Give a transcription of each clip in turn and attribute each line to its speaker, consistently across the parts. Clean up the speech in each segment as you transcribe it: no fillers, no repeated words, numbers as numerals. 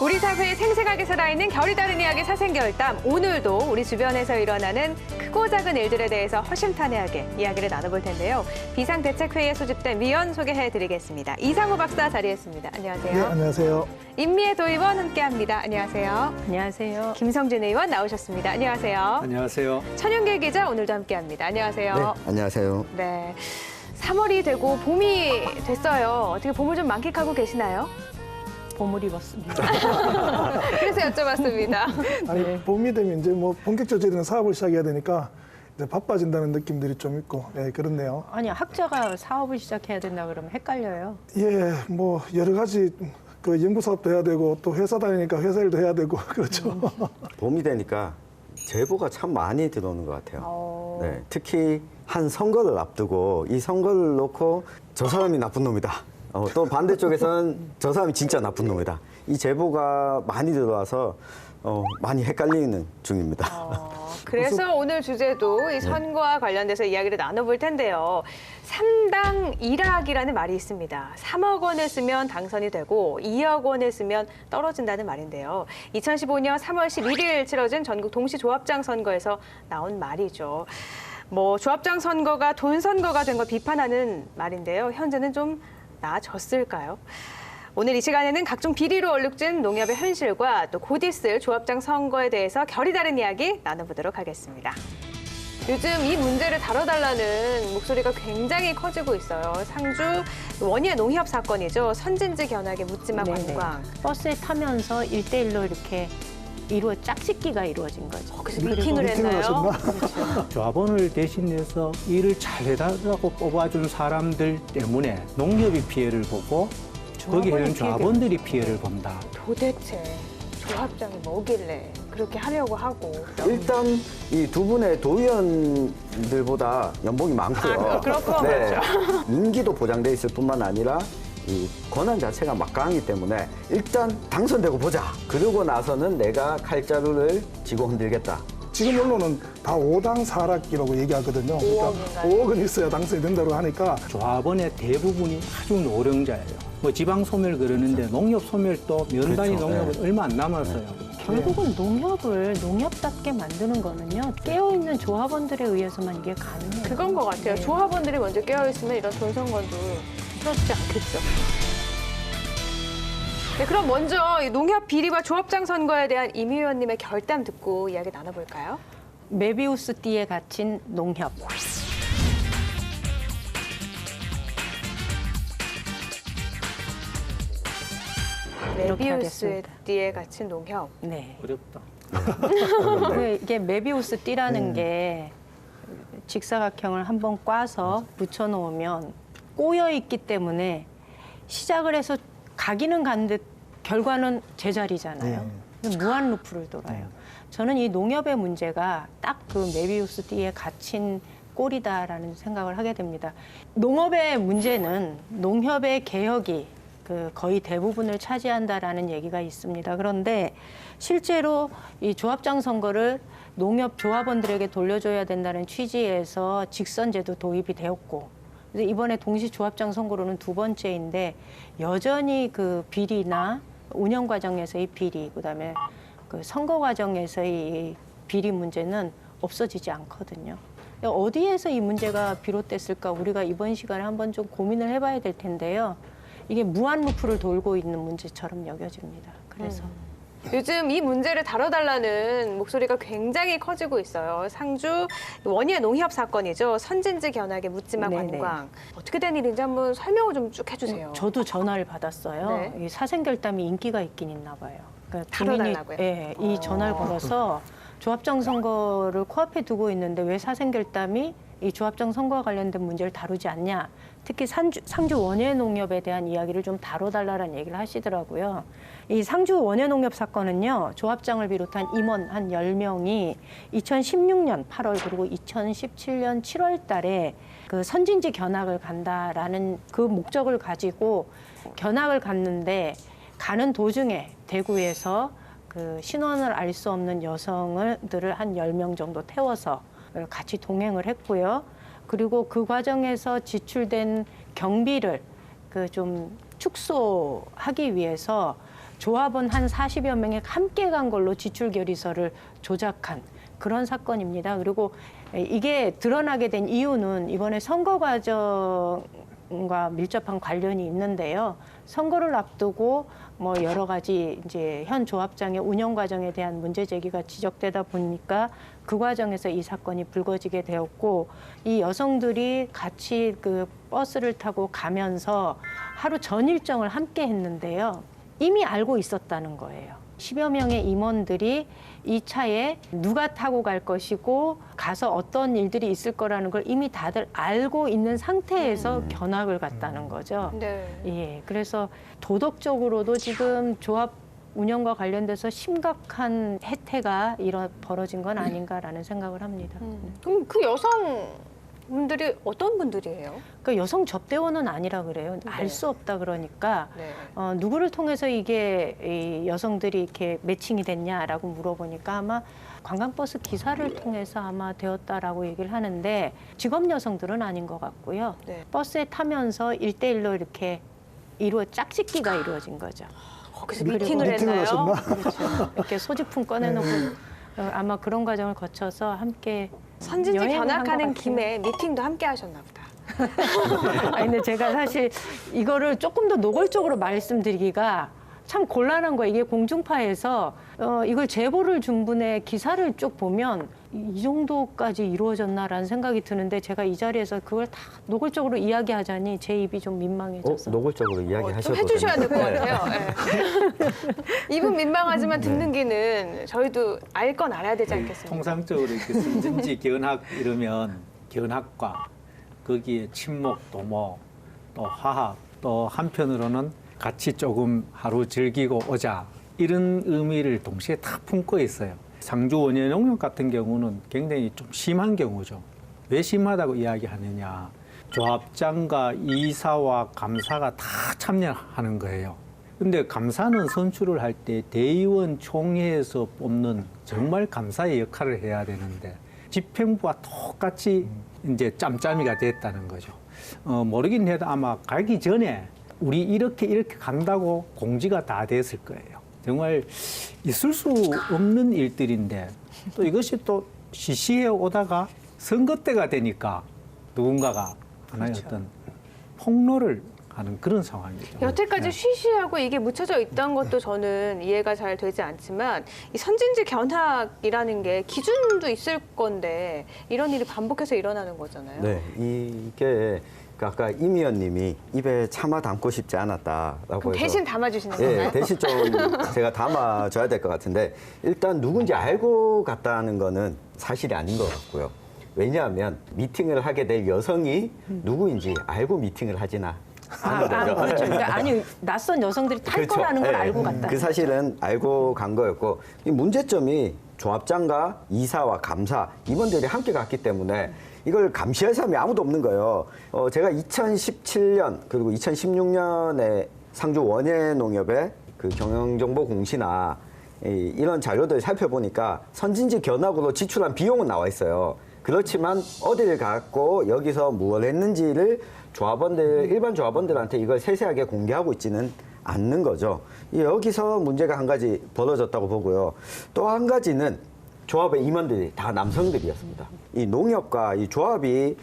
Speaker 1: 우리 사회에 생생하게 살아있는 결이 다른 이야기 사생결담. 오늘도 우리 주변에서 일어나는 크고 작은 일들에 대해서 허심탄회하게 이야기를 나눠볼 텐데요. 비상대책회의에 소집된 위원 소개해드리겠습니다. 이상호 박사 자리했습니다. 안녕하세요.
Speaker 2: 네, 안녕하세요.
Speaker 1: 임미애 도의원 함께합니다. 안녕하세요.
Speaker 3: 안녕하세요.
Speaker 1: 김성진 의원 나오셨습니다. 안녕하세요.
Speaker 4: 안녕하세요.
Speaker 1: 천윤길 기자 오늘도 함께합니다. 안녕하세요.
Speaker 5: 네, 안녕하세요.
Speaker 1: 네, 3월이 되고 봄이 됐어요. 어떻게 봄을 좀 만끽하고 계시나요?
Speaker 3: 봄을 입었습니다.
Speaker 1: 그래서 여쭤봤습니다.
Speaker 2: 아니, 봄이 되면 이제 뭐 본격적으로 저희들은 사업을 시작해야 되니까 이제 바빠진다는 느낌들이 좀 있고, 예, 그렇네요.
Speaker 3: 아니, 학자가 사업을 시작해야 된다 그러면 헷갈려요.
Speaker 2: 예, 뭐 여러 가지 그 연구 사업도 해야 되고 또 회사 다니니까 회사 일도 해야 되고 그렇죠.
Speaker 5: 봄이 되니까 제보가 참 많이 들어오는 것 같아요.
Speaker 1: 네.
Speaker 5: 네, 특히 한 선거를 앞두고 이 선거를 놓고 저 사람이 나쁜 놈이다. 또 반대쪽에서는 저 사람이 진짜 나쁜 놈이다. 이 제보가 많이 들어와서 많이 헷갈리는 중입니다.
Speaker 1: 그래서 오늘 주제도 이 선거와 관련돼서 이야기를 나눠볼 텐데요. 3당 1학이라는 말이 있습니다. 3억 원을 쓰면 당선이 되고 2억 원을 쓰면 떨어진다는 말인데요. 2015년 3월 11일 치러진 전국 동시조합장 선거에서 나온 말이죠. 뭐 조합장 선거가 돈 선거가 된 걸 비판하는 말인데요. 현재는 좀 나아졌을까요? 오늘 이 시간에는 각종 비리로 얼룩진 농협의 현실과 또 곧 있을 조합장 선거에 대해서 결이 다른 이야기 나눠보도록 하겠습니다. 요즘 이 문제를 다뤄달라는 목소리가 굉장히 커지고 있어요. 상주 원예 농협 사건이죠. 선진지 견학의 묻지마 관광.
Speaker 3: 버스에 타면서 1대1로 이렇게 짝짓기가 이루어진 거죠.
Speaker 1: 그래서 미팅을 했나요?
Speaker 2: 하셨나?
Speaker 4: 조합원을 대신해서 일을 잘 해달라고 뽑아준 사람들 때문에 농협이 피해를 보고 거기에 있는 조합원들이 피해를 본다.
Speaker 1: 도대체 조합장이 뭐길래 그렇게 하려고 하고.
Speaker 5: 일단 이 두 분의 도의원들보다 연봉이 많고요.
Speaker 1: 그렇고
Speaker 5: 네, 임기도 보장돼 있을 뿐만 아니라 이 권한 자체가 막강하기 때문에 일단 당선되고 보자. 그러고 나서는 내가 칼자루를 쥐고 흔들겠다.
Speaker 2: 지금 언론은 다 5당 4락이라고 얘기하거든요. 그러니까 5억은 있어야 당선이 된다고 하니까
Speaker 4: 조합원의 대부분이 아주 노령자예요. 뭐 지방 소멸 그러는데 농협 소멸도 면단위
Speaker 5: 그렇죠.
Speaker 4: 농협은
Speaker 5: 네.
Speaker 4: 얼마 안 남았어요.
Speaker 3: 결국은 농협을 농협답게 만드는 거는요. 깨어있는 조합원들에 의해서만 이게 가능해요.
Speaker 1: 그건 것 같아요.
Speaker 3: 네.
Speaker 1: 조합원들이 먼저 깨어있으면 이런 돈 선거도 그렇지 않겠죠. 네, 그럼 먼저 이 농협 비리와 조합장 선거에 대한 임 의원님의 결담 듣고 이야기 나눠볼까요?
Speaker 3: 메비우스 띠에 갇힌 농협. 이렇게
Speaker 1: 메비우스의
Speaker 3: 하겠습니다.
Speaker 1: 띠에 갇힌 농협.
Speaker 3: 네.
Speaker 4: 어렵다.
Speaker 3: 이게 메비우스 띠라는 게 직사각형을 한번 꽈서 붙여놓으면 꼬여 있기 때문에 시작을 해서 가기는 간데 결과는 제자리잖아요. 무한 루프를 돌아요. 저는 이 농협의 문제가 딱 그 메비우스 띠에 갇힌 꼴이다라는 생각을 하게 됩니다. 농업의 문제는 농협의 개혁이 거의 대부분을 차지한다라는 얘기가 있습니다. 그런데 실제로 이 조합장 선거를 농협 조합원들에게 돌려줘야 된다는 취지에서 직선제도 도입이 되었고, 그래서 이번에 동시 조합장 선거로는 두 번째인데 여전히 그 비리나 운영 과정에서의 비리, 그다음에 그 선거 과정에서의 비리 문제는 없어지지 않거든요. 어디에서 이 문제가 비롯됐을까 우리가 이번 시간에 한번 좀 고민을 해봐야 될 텐데요. 이게 무한 루프를 돌고 있는 문제처럼 여겨집니다. 그래서
Speaker 1: 요즘 이 문제를 다뤄달라는 목소리가 굉장히 커지고 있어요. 상주 원예 농협 사건이죠. 선진지 견학의 묻지마
Speaker 3: 네네.
Speaker 1: 관광. 어떻게 된 일인지 한번 설명을 좀 쭉 해주세요.
Speaker 3: 저도 전화를 받았어요.
Speaker 1: 네.
Speaker 3: 이 사생결담이 인기가 있긴 있나 봐요. 그러니까
Speaker 1: 다뤄달라고요?
Speaker 3: 예, 이 전화를 걸어서 조합장 선거를 코앞에 두고 있는데 왜 사생결담이 이 조합장 선거와 관련된 문제를 다루지 않냐. 특히 상주 원예농협에 대한 이야기를 좀 다뤄달라는 얘기를 하시더라고요. 이 상주 원예농협 사건은요. 조합장을 비롯한 임원 한 10명이 2016년 8월 그리고 2017년 7월 달에 그 선진지 견학을 간다라는 그 목적을 가지고 견학을 갔는데 가는 도중에 대구에서 그 신원을 알 수 없는 여성들을 한 10명 정도 태워서 같이 동행을 했고요. 그리고 그 과정에서 지출된 경비를 그 좀 축소하기 위해서 조합원 한 40여 명이 함께 간 걸로 지출 결의서를 조작한 그런 사건입니다. 그리고 이게 드러나게 된 이유는 이번에 선거 과정과 밀접한 관련이 있는데요. 선거를 앞두고 뭐 여러 가지 이제 현 조합장의 운영 과정에 대한 문제 제기가 지적되다 보니까 그 과정에서 이 사건이 불거지게 되었고, 이 여성들이 같이 그 버스를 타고 가면서 하루 전 일정을 함께 했는데요. 이미 알고 있었다는 거예요. 10여 명의 임원들이 이 차에 누가 타고 갈 것이고 가서 어떤 일들이 있을 거라는 걸 이미 다들 알고 있는 상태에서 견학을 갔다는 거죠.
Speaker 1: 네.
Speaker 3: 예, 그래서 도덕적으로도 지금 조합 운영과 관련돼서 심각한 해태가 벌어진 건 아닌가라는 생각을 합니다.
Speaker 1: 그럼 그 여성분들이 어떤 분들이에요?
Speaker 3: 그러니까 여성 접대원은 아니라 그래요.
Speaker 1: 네.
Speaker 3: 알 수 없다 그러니까
Speaker 1: 네.
Speaker 3: 누구를 통해서 이게 이 여성들이 이렇게 매칭이 됐냐라고 물어보니까 아마 관광버스 기사를 통해서 아마 되었다라고 얘기를 하는데 직업 여성들은 아닌 것 같고요.
Speaker 1: 네.
Speaker 3: 버스에 타면서 1대1로 이렇게 짝짓기가 이루어진 거죠.
Speaker 1: 거기서
Speaker 3: 그리고
Speaker 1: 미팅을
Speaker 2: 미팅을
Speaker 1: 했나요?
Speaker 2: 하셨나?
Speaker 3: 그렇죠. 이렇게 소지품 꺼내놓고 아마 그런 과정을 거쳐서 함께
Speaker 1: 선진지
Speaker 3: 여행을 한것
Speaker 1: 견학하는
Speaker 3: 같아요.
Speaker 1: 김에 미팅도 함께 하셨나 보다.
Speaker 3: 아니, 근데 제가 사실 이거를 조금 더 노골적으로 말씀드리기가 참 곤란한 거예요. 이게 공중파에서 이걸 제보를 준 분의 기사를 쭉 보면 이 정도까지 이루어졌나라는 생각이 드는데 제가 이 자리에서 그걸 다 노골적으로 이야기하자니 제 입이 좀 민망해져서.
Speaker 5: 노골적으로
Speaker 1: 좀
Speaker 5: 이야기하셔도
Speaker 1: 해주셔야 될 것
Speaker 5: 됩니다.
Speaker 1: 같아요. 네. 입은 민망하지만 듣는 귀는 저희도 알 건 알아야 되지 않겠습니까?
Speaker 4: 통상적으로 이렇게 선진지 견학 이러면 견학과 거기에 친목, 도모, 또 화학, 또 한편으로는 같이 조금 하루 즐기고 오자 이런 의미를 동시에 다 품고 있어요. 상주 원예농협 같은 경우는 굉장히 좀 심한 경우죠. 왜 심하다고 이야기하느냐. 조합장과 이사와 감사가 다 참여하는 거예요. 근데 감사는 선출을 할 때 대의원 총회에서 뽑는 정말 감사의 역할을 해야 되는데 집행부와 똑같이 이제 짬짬이가 됐다는 거죠. 모르긴 해도 아마 가기 전에 우리 이렇게 간다고 공지가 다 됐을 거예요. 정말 있을 수 없는 일들인데 또 이것이 또 시시해 오다가 선거 때가 되니까 누군가가 하나의 어떤 폭로를 하는 그런 상황이죠.
Speaker 1: 여태까지
Speaker 4: 네.
Speaker 1: 쉬쉬하고 이게 묻혀져 있던 것도 저는 이해가 잘 되지 않지만 이 선진지 견학이라는 게 기준도 있을 건데 이런 일이 반복해서 일어나는 거잖아요.
Speaker 5: 네, 이게 아까 임 의원님이 입에 참아 담고 싶지 않았다라고
Speaker 1: 그럼
Speaker 5: 해서
Speaker 1: 대신 담아주시는
Speaker 5: 예,
Speaker 1: 건가요?
Speaker 5: 대신 좀 제가 담아줘야 될 것 같은데 일단 누군지 알고 갔다는 거는 사실이 아닌 것 같고요. 왜냐하면 미팅을 하게 될 여성이 누구인지 알고 미팅을 하지나 하는 거죠.
Speaker 3: 그렇죠. 그러니까 아니 낯선 여성들이 탈
Speaker 5: 그렇죠.
Speaker 3: 거라는 걸
Speaker 5: 예,
Speaker 3: 알고 갔다.
Speaker 5: 그 사실은 알고 간 거였고 이 문제점이 조합장과 이사와 감사 임원들이 함께 갔기 때문에 이걸 감시할 사람이 아무도 없는 거예요. 제가 2017년 그리고 2016년에 상주 원예농협의 그 경영정보 공시나 이런 자료들 살펴보니까 선진지 견학으로 지출한 비용은 나와 있어요. 그렇지만 어디를 갔고 여기서 무엇을 했는지를 일반 조합원들한테 이걸 세세하게 공개하고 있지는 않는 거죠. 여기서 문제가 한 가지 벌어졌다고 보고요. 또 한 가지는 조합의 임원들이 다 남성들이었습니다. 이 농협과 이 조합이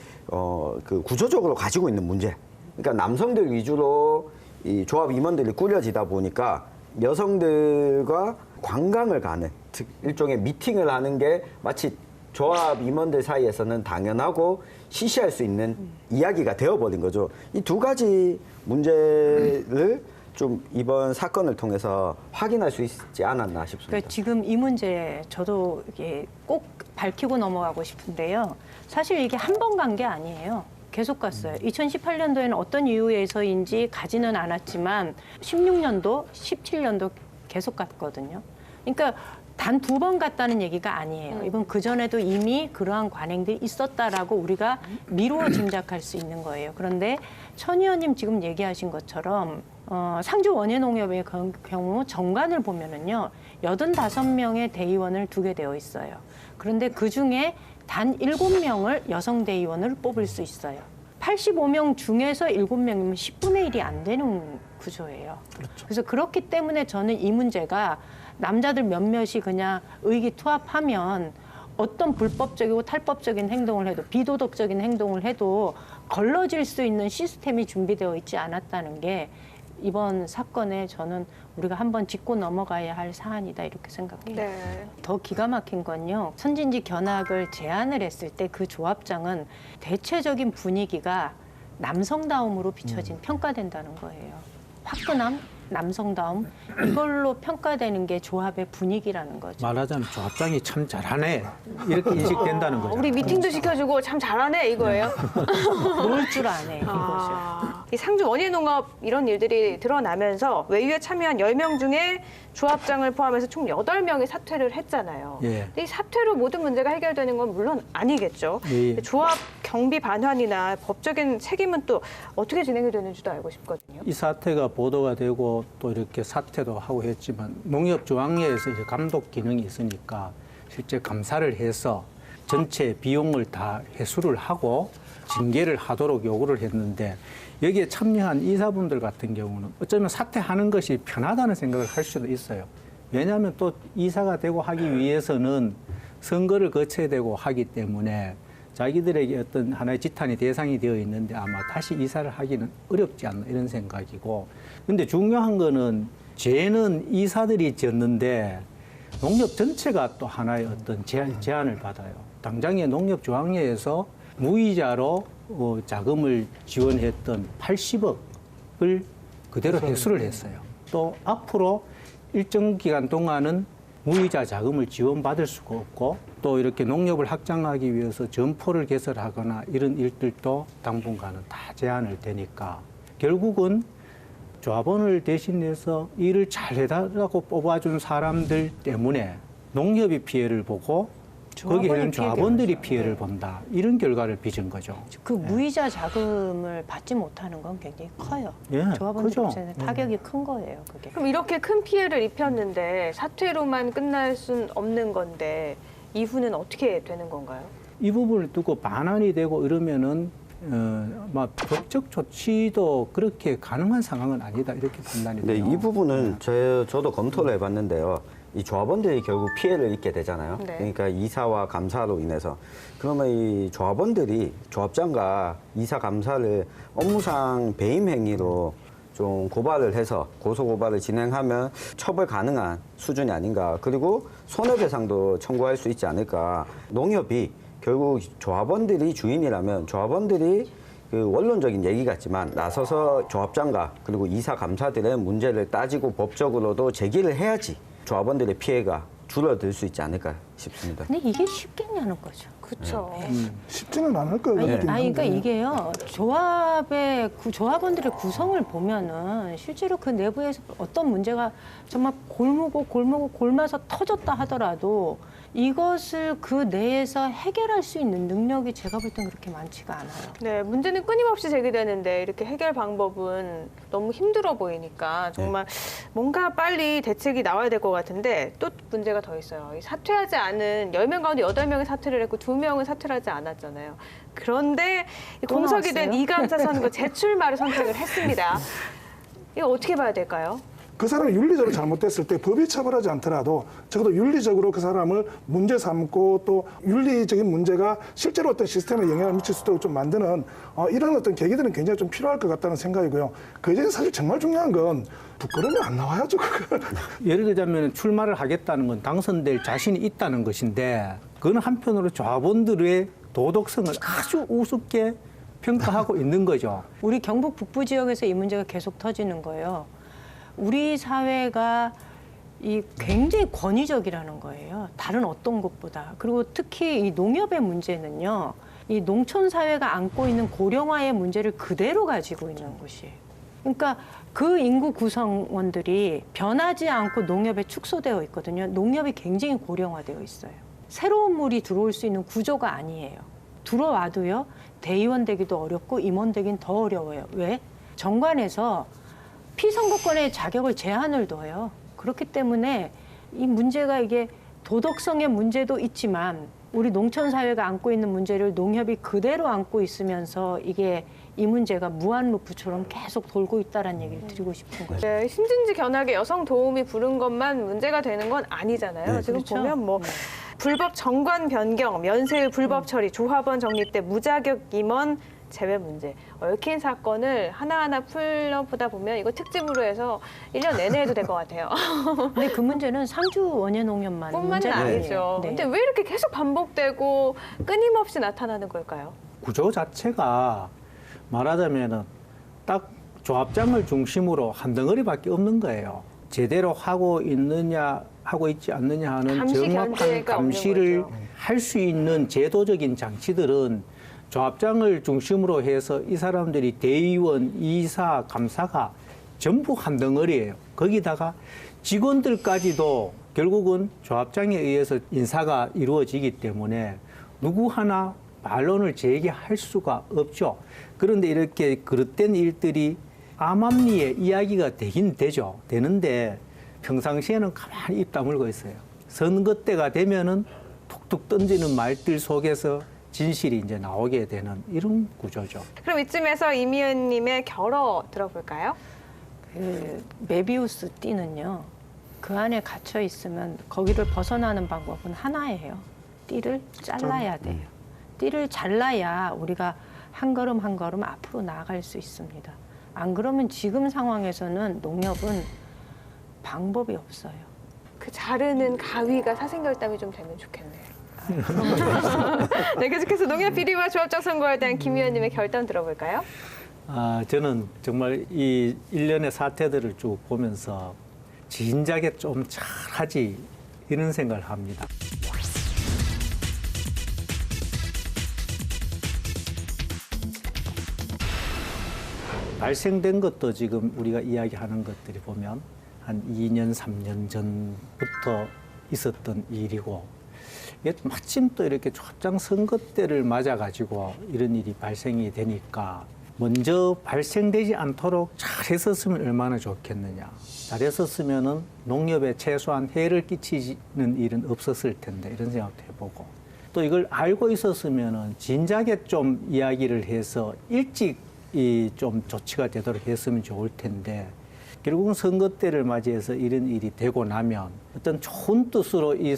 Speaker 5: 그 구조적으로 가지고 있는 문제. 그러니까 남성들 위주로 이 조합 임원들이 꾸려지다 보니까 여성들과 관광을 가는 즉 일종의 미팅을 하는 게 마치 조합 임원들 사이에서는 당연하고 시시할 수 있는 이야기가 되어버린 거죠. 이 두 가지 문제를 좀 이번 사건을 통해서 확인할 수 있지 않았나 싶습니다.
Speaker 3: 그러니까 지금 이 문제 저도 이게 꼭 밝히고 넘어가고 싶은데요. 사실 이게 한 번 간 게 아니에요. 계속 갔어요. 2018년도에는 어떤 이유에서인지 가지는 않았지만 16년도, 17년도 계속 갔거든요. 그러니까 단 2번 갔다는 얘기가 아니에요. 이번 그전에도 이미 그러한 관행들이 있었다라고 우리가 미루어 짐작할 수 있는 거예요. 그런데 천 의원님 지금 얘기하신 것처럼 상주 원예농협의 경우 정관을 보면은요, 85명의 대의원을 두게 되어 있어요. 그런데 그 중에 단 7명을 여성 대의원을 뽑을 수 있어요. 85명 중에서 7명이면 10분의 1이 안 되는 구조예요.
Speaker 2: 그렇죠.
Speaker 3: 그래서 그렇기 때문에 저는 이 문제가 남자들 몇몇이 그냥 의기투합하면 어떤 불법적이고 탈법적인 행동을 해도 비도덕적인 행동을 해도 걸러질 수 있는 시스템이 준비되어 있지 않았다는 게 이번 사건에 저는 우리가 한번 짚고 넘어가야 할 사안이다 이렇게 생각해요.
Speaker 1: 네.
Speaker 3: 더 기가 막힌 건요. 선진지 견학을 제안을 했을 때 그 조합장은 대체적인 분위기가 남성다움으로 비춰진 평가된다는 거예요. 화끈함, 남성다움 이걸로 평가되는 게 조합의 분위기라는 거죠.
Speaker 4: 말하자면 조합장이 참 잘하네 이렇게 인식된다는 거죠.
Speaker 1: 우리 미팅도 시켜주고 참 잘하네 이거예요.
Speaker 3: 놀 줄 아네 이거죠.
Speaker 1: 이 상주 원예 농업 이런 일들이 드러나면서 외유에 참여한 10명 중에 조합장을 포함해서 총 8명이 사퇴를 했잖아요.
Speaker 4: 예.
Speaker 1: 근데 이 사퇴로 모든 문제가 해결되는 건 물론 아니겠죠.
Speaker 4: 예.
Speaker 1: 조합 경비 반환이나 법적인 책임은 또 어떻게 진행이 되는지도 알고 싶거든요.
Speaker 4: 이 사태가 보도가 되고 또 이렇게 사퇴도 하고 했지만 농협중앙회에서 이제 감독 기능이 있으니까 실제 감사를 해서 전체 비용을 다 회수를 하고 징계를 하도록 요구를 했는데 여기에 참여한 이사분들 같은 경우는 어쩌면 사퇴하는 것이 편하다는 생각을 할 수도 있어요. 왜냐하면 또 이사가 되고 하기 위해서는 선거를 거쳐야 되고 하기 때문에 자기들에게 어떤 하나의 지탄이 대상이 되어 있는데 아마 다시 이사를 하기는 어렵지 않나 이런 생각이고. 근데 중요한 거는 죄는 이사들이 졌는데 농협 전체가 또 하나의 어떤 제한을 받아요. 당장에 농협중앙회에서 무이자로 자금을 지원했던 80억을 그대로 회수를 했어요. 또 앞으로 일정 기간 동안은 무이자 자금을 지원받을 수가 없고 또 이렇게 농협을 확장하기 위해서 점포를 개설하거나 이런 일들도 당분간은 다 제한을 되니까 결국은 조합원을 대신해서 일을 잘 해달라고 뽑아준 사람들 때문에 농협이 피해를 보고 거기에는 조합원들이 피해를 본다. 이런 결과를 빚은 거죠.
Speaker 3: 그 무이자 자금을 받지 못하는 건 굉장히 커요.
Speaker 4: 예,
Speaker 3: 조합원들
Speaker 4: 크죠.
Speaker 3: 입장에서 타격이 큰 거예요. 그게.
Speaker 1: 그럼 이렇게 큰 피해를 입혔는데 사퇴로만 끝날 순 없는 건데 이후는 어떻게 되는 건가요?
Speaker 4: 이 부분을 두고 반환이 되고 이러면은 막 법적 조치도 그렇게 가능한 상황은 아니다 이렇게 판단이
Speaker 5: 네,
Speaker 4: 돼요.
Speaker 5: 이 부분은 저도 검토를 해봤는데요. 이 조합원들이 결국 피해를 입게 되잖아요.
Speaker 1: 네.
Speaker 5: 그러니까 이사와 감사로 인해서. 그러면 이 조합원들이 조합장과 이사 감사를 업무상 배임 행위로 좀 고발을 해서 고소 고발을 진행하면 처벌 가능한 수준이 아닌가. 그리고 손해배상도 청구할 수 있지 않을까. 농협이 결국 조합원들이 주인이라면 조합원들이 그 원론적인 얘기 같지만 나서서 조합장과 그리고 이사 감사들의 문제를 따지고 법적으로도 제기를 해야지 조합원들의 피해가 줄어들 수 있지 않을까 싶습니다.
Speaker 3: 근데 이게 쉽겠냐는 거죠.
Speaker 1: 그렇죠.
Speaker 2: 쉽지는 않을 것
Speaker 3: 아니,
Speaker 2: 같긴 한데.
Speaker 3: 그러니까 이게요. 조합원들의 구성을 보면은 실제로 그 내부에서 어떤 문제가 정말 골마서 터졌다 하더라도 이것을 그 내에서 해결할 수 있는 능력이 제가 볼 땐 그렇게 많지가 않아요.
Speaker 1: 네, 문제는 끊임없이 제기되는데 이렇게 해결 방법은 너무 힘들어 보이니까 정말 뭔가 빨리 대책이 나와야 될 것 같은데 또 문제가 더 있어요. 이 사퇴하지 않은 10명 가운데 8명이 사퇴를 했고 2명은 사퇴를 하지 않았잖아요. 그런데 이
Speaker 3: 또
Speaker 1: 공석이 된
Speaker 3: 나왔어요?
Speaker 1: 이감사 선거 제출마를 선택을 했습니다. 이거 어떻게 봐야 될까요?
Speaker 2: 그 사람이 윤리적으로 잘못됐을 때 법이 처벌하지 않더라도 적어도 윤리적으로 그 사람을 문제 삼고 또 윤리적인 문제가 실제로 어떤 시스템에 영향을 미칠 수 있도록 좀 만드는 이런 어떤 계기들은 굉장히 좀 필요할 것 같다는 생각이고요. 그 이전에 사실 정말 중요한 건 부끄러우면 안 나와야죠. 그걸.
Speaker 4: 예를 들자면 출마를 하겠다는 건 당선될 자신이 있다는 것인데 그건 한편으로 조합원들의 도덕성을 아주 우습게 평가하고 있는 거죠.
Speaker 3: 우리 경북 북부 지역에서 이 문제가 계속 터지는 거예요. 우리 사회가 이 굉장히 권위적이라는 거예요. 다른 어떤 것보다. 그리고 특히 이 농협의 문제는요. 이 농촌 사회가 안고 있는 고령화의 문제를 그대로 가지고 있는 곳이에요. 그러니까 그 인구 구성원들이 변하지 않고 농협에 축소되어 있거든요. 농협이 굉장히 고령화되어 있어요. 새로운 물이 들어올 수 있는 구조가 아니에요. 들어와도요. 대의원 되기도 어렵고 임원 되긴 더 어려워요. 왜? 정관에서 피선거권의 자격을 제한을 둬요. 그렇기 때문에 이 문제가 이게 도덕성의 문제도 있지만 우리 농촌 사회가 안고 있는 문제를 농협이 그대로 안고 있으면서 이게 이 문제가 무한 루프처럼 계속 돌고 있다는 얘기를 드리고 싶은 거죠.
Speaker 1: 네, 신진지 견학에 여성 도우미 부른 것만 문제가 되는 건 아니잖아요.
Speaker 5: 네,
Speaker 1: 지금
Speaker 3: 그렇죠.
Speaker 1: 보면 뭐 불법 정관 변경, 면세일 불법 처리, 조합원 정립 때 무자격 임원 제외 문제, 얽힌 사건을 하나하나 풀어보다 보면 이거 특집으로 해서 1년 내내 해도 될 것 같아요.
Speaker 3: 근데 그 문제는 상주 원예농협만
Speaker 1: 뿐만은
Speaker 3: 문제가
Speaker 1: 아니죠.
Speaker 3: 네.
Speaker 1: 근데 왜 이렇게 계속 반복되고 끊임없이 나타나는 걸까요?
Speaker 4: 구조 자체가 말하자면은 딱 조합장을 중심으로 한 덩어리밖에 없는 거예요. 제대로 하고 있느냐 하고 있지 않느냐 하는
Speaker 1: 감시
Speaker 4: 정확한
Speaker 1: 견제가 없는
Speaker 4: 감시를
Speaker 1: 거죠.
Speaker 4: 할 수 있는 제도적인 장치들은 조합장을 중심으로 해서 이 사람들이 대의원, 이사, 감사가 전부 한 덩어리예요. 거기다가 직원들까지도 결국은 조합장에 의해서 인사가 이루어지기 때문에 누구 하나 반론을 제기할 수가 없죠. 그런데 이렇게 그릇된 일들이 암암리에 이야기가 되긴 되죠. 되는데 평상시에는 가만히 입 다물고 있어요. 선거 때가 되면은 툭툭 던지는 말들 속에서 진실이 이제 나오게 되는 이런 구조죠.
Speaker 1: 그럼 이쯤에서 이미연님의 결어 들어볼까요?
Speaker 3: 그 메비우스 띠는요. 그 안에 갇혀 있으면 거기를 벗어나는 방법은 하나예요. 띠를 잘라야 돼요. 띠를 잘라야 우리가 한 걸음 한 걸음 앞으로 나아갈 수 있습니다. 안 그러면 지금 상황에서는 농협은 방법이 없어요.
Speaker 1: 그 자르는 가위가 사생결단이 좀 되면 좋겠네요. 네, 계속해서 농협 비리와 조합장 선거에 대한 김 의원님의 결단 들어볼까요?
Speaker 4: 저는 정말 이 일련의 사태들을 쭉 보면서 진작에 좀 잘하지 이런 생각을 합니다. 발생된 것도 지금 우리가 이야기하는 것들이 보면 한 2년, 3년 전부터 있었던 일이고 이게 마침 또 이렇게 조합장 선거 때를 맞아가지고 이런 일이 발생이 되니까 먼저 발생되지 않도록 잘했었으면 얼마나 좋겠느냐. 잘했었으면은 농협에 최소한 해를 끼치는 일은 없었을 텐데 이런 생각도 해보고 또 이걸 알고 있었으면은 진작에 좀 이야기를 해서 일찍 이 좀 조치가 되도록 했으면 좋을 텐데 결국은 선거 때를 맞이해서 이런 일이 되고 나면 어떤 좋은 뜻으로 이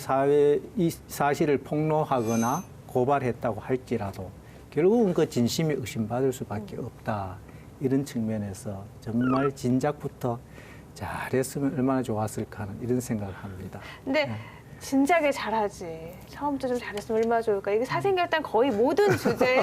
Speaker 4: 사실을 폭로하거나 고발했다고 할지라도 결국은 그 진심이 의심받을 수밖에 없다. 이런 측면에서 정말 진작부터 잘했으면 얼마나 좋았을까 하는 이런 생각을 합니다.
Speaker 1: 근데 진작에 잘하지. 처음부터 좀 잘했으면 얼마나 좋을까. 이게 사생결단 거의 모든 주제에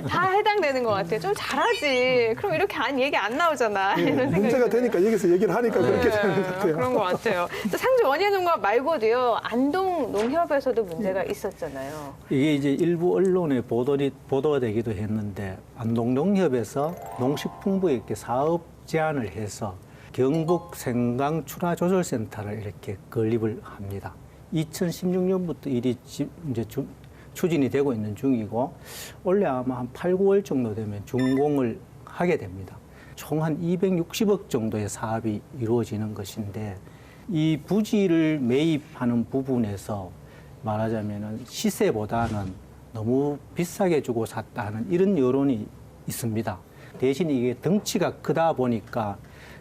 Speaker 1: 다 해당되는 것 같아요. 좀 잘하지. 그럼 이렇게 얘기 안 나오잖아. 이런 생각이
Speaker 2: 문제가
Speaker 1: 드네요.
Speaker 2: 되니까 여기서 얘기를 하니까 그렇게 되는 것 같아요.
Speaker 1: 그런 것 같아요. 또 상주 원예농협 말고도요. 안동 농협에서도 문제가 있었잖아요.
Speaker 4: 이게 이제 일부 언론에 보도가 되기도 했는데 안동농협에서 농식품부에 이렇게 사업 제안을 해서 경북 생강 출하 조절센터를 이렇게 건립을 합니다. 2016년부터 일이 이제 추진이 되고 있는 중이고 원래 아마 한 8, 9월 정도 되면 준공을 하게 됩니다. 총 한 260억 정도의 사업이 이루어지는 것인데 이 부지를 매입하는 부분에서 말하자면은 시세보다는 너무 비싸게 주고 샀다 하는 이런 여론이 있습니다. 대신 이게 덩치가 크다 보니까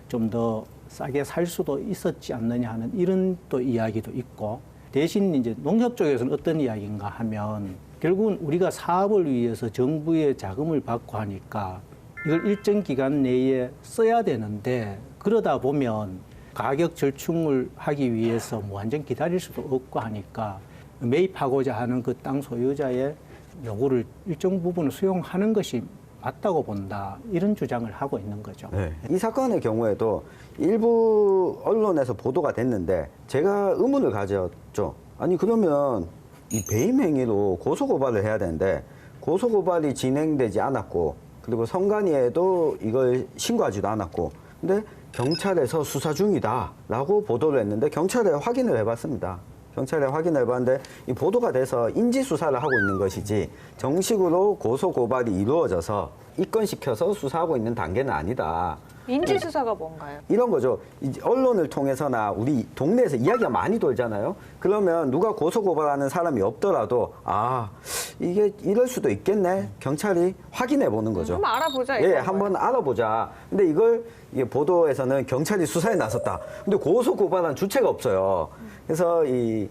Speaker 4: 좀 더 싸게 살 수도 있었지 않느냐 하는 이런 또 이야기도 있고 대신 이제 농협 쪽에서는 어떤 이야기인가 하면 결국은 우리가 사업을 위해서 정부의 자금을 받고 하니까 이걸 일정 기간 내에 써야 되는데 그러다 보면 가격 절충을 하기 위해서 뭐 완전 기다릴 수도 없고 하니까 매입하고자 하는 그 땅 소유자의 요구를 일정 부분을 수용하는 것이 맞다고 본다 이런 주장을 하고 있는 거죠.
Speaker 5: 네. 이 사건의 경우에도 일부 언론에서 보도가 됐는데 제가 의문을 가졌죠. 아니 그러면 이 배임 행위로 고소고발을 해야 되는데 고소고발이 진행되지 않았고 그리고 선관위에도 이걸 신고하지도 않았고 근데 경찰에서 수사 중이다라고 보도를 했는데 경찰에 확인을 해봤습니다. 경찰에 확인을 해봤는데 이 보도가 돼서 인지 수사를 하고 있는 것이지 정식으로 고소 고발이 이루어져서 입건시켜서 수사하고 있는 단계는 아니다.
Speaker 1: 인지수사가 뭔가요?
Speaker 5: 이런 거죠. 이제 언론을 통해서나 우리 동네에서 이야기가 많이 돌잖아요. 그러면 누가 고소고발하는 사람이 없더라도 아 이게 이럴 수도 있겠네. 경찰이 확인해 보는 거죠.
Speaker 1: 한번 알아보자.
Speaker 5: 예,
Speaker 1: 이건
Speaker 5: 한번
Speaker 1: 거예요.
Speaker 5: 알아보자. 근데 이걸 이게 보도에서는 경찰이 수사에 나섰다. 근데 고소고발한 주체가 없어요. 그래서 이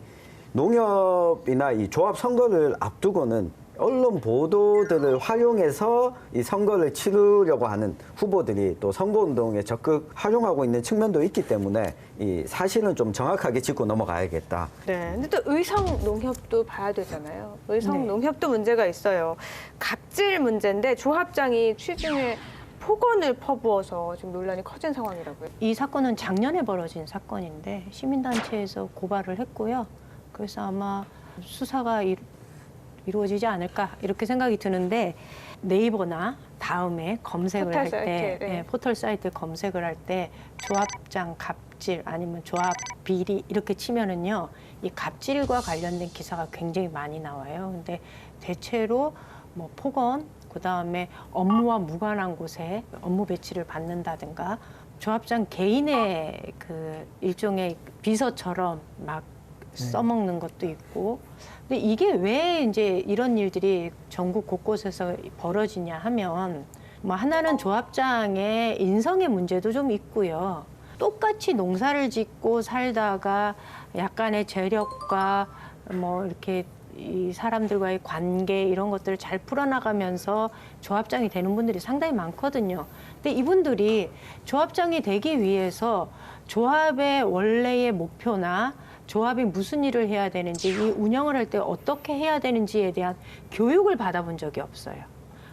Speaker 5: 농협이나 이 조합 선거를 앞두고는 언론 보도들을 활용해서 이 선거를 치르려고 하는 후보들이 또 선거운동에 적극 활용하고 있는 측면도 있기 때문에 이 사실은 좀 정확하게 짚고 넘어가야겠다.
Speaker 1: 네. 근데 또 의성 농협도 봐야 되잖아요. 의성
Speaker 3: 네.
Speaker 1: 농협도 문제가 있어요. 갑질 문제인데 조합장이 취중에 폭언을 퍼부어서 지금 논란이 커진 상황이라고요.
Speaker 3: 이 사건은 작년에 벌어진 사건인데 시민단체에서 고발을 했고요. 그래서 아마 수사가 이루어지지 않을까 이렇게 생각이 드는데 네이버나 다음에 검색을
Speaker 1: 포털
Speaker 3: 할 때
Speaker 1: 사이트에, 네.
Speaker 3: 포털 사이트 검색을 할 때 조합장 갑질 아니면 조합 비리 이렇게 치면은요 이 갑질과 관련된 기사가 굉장히 많이 나와요. 근데 대체로 뭐 폭언 그다음에 업무와 무관한 곳에 업무 배치를 받는다든가 조합장 개인의 그 일종의 비서처럼 막 써먹는 것도 있고 근데 이게 왜 이제 이런 일들이 전국 곳곳에서 벌어지냐 하면 뭐 하나는 조합장의 인성의 문제도 좀 있고요. 똑같이 농사를 짓고 살다가 약간의 재력과 뭐 이렇게 이 사람들과의 관계 이런 것들을 잘 풀어나가면서 조합장이 되는 분들이 상당히 많거든요. 근데 이분들이 조합장이 되기 위해서 조합의 원래의 목표나 조합이 무슨 일을 해야 되는지, 이 운영을 할 때 어떻게 해야 되는지에 대한 교육을 받아본 적이 없어요.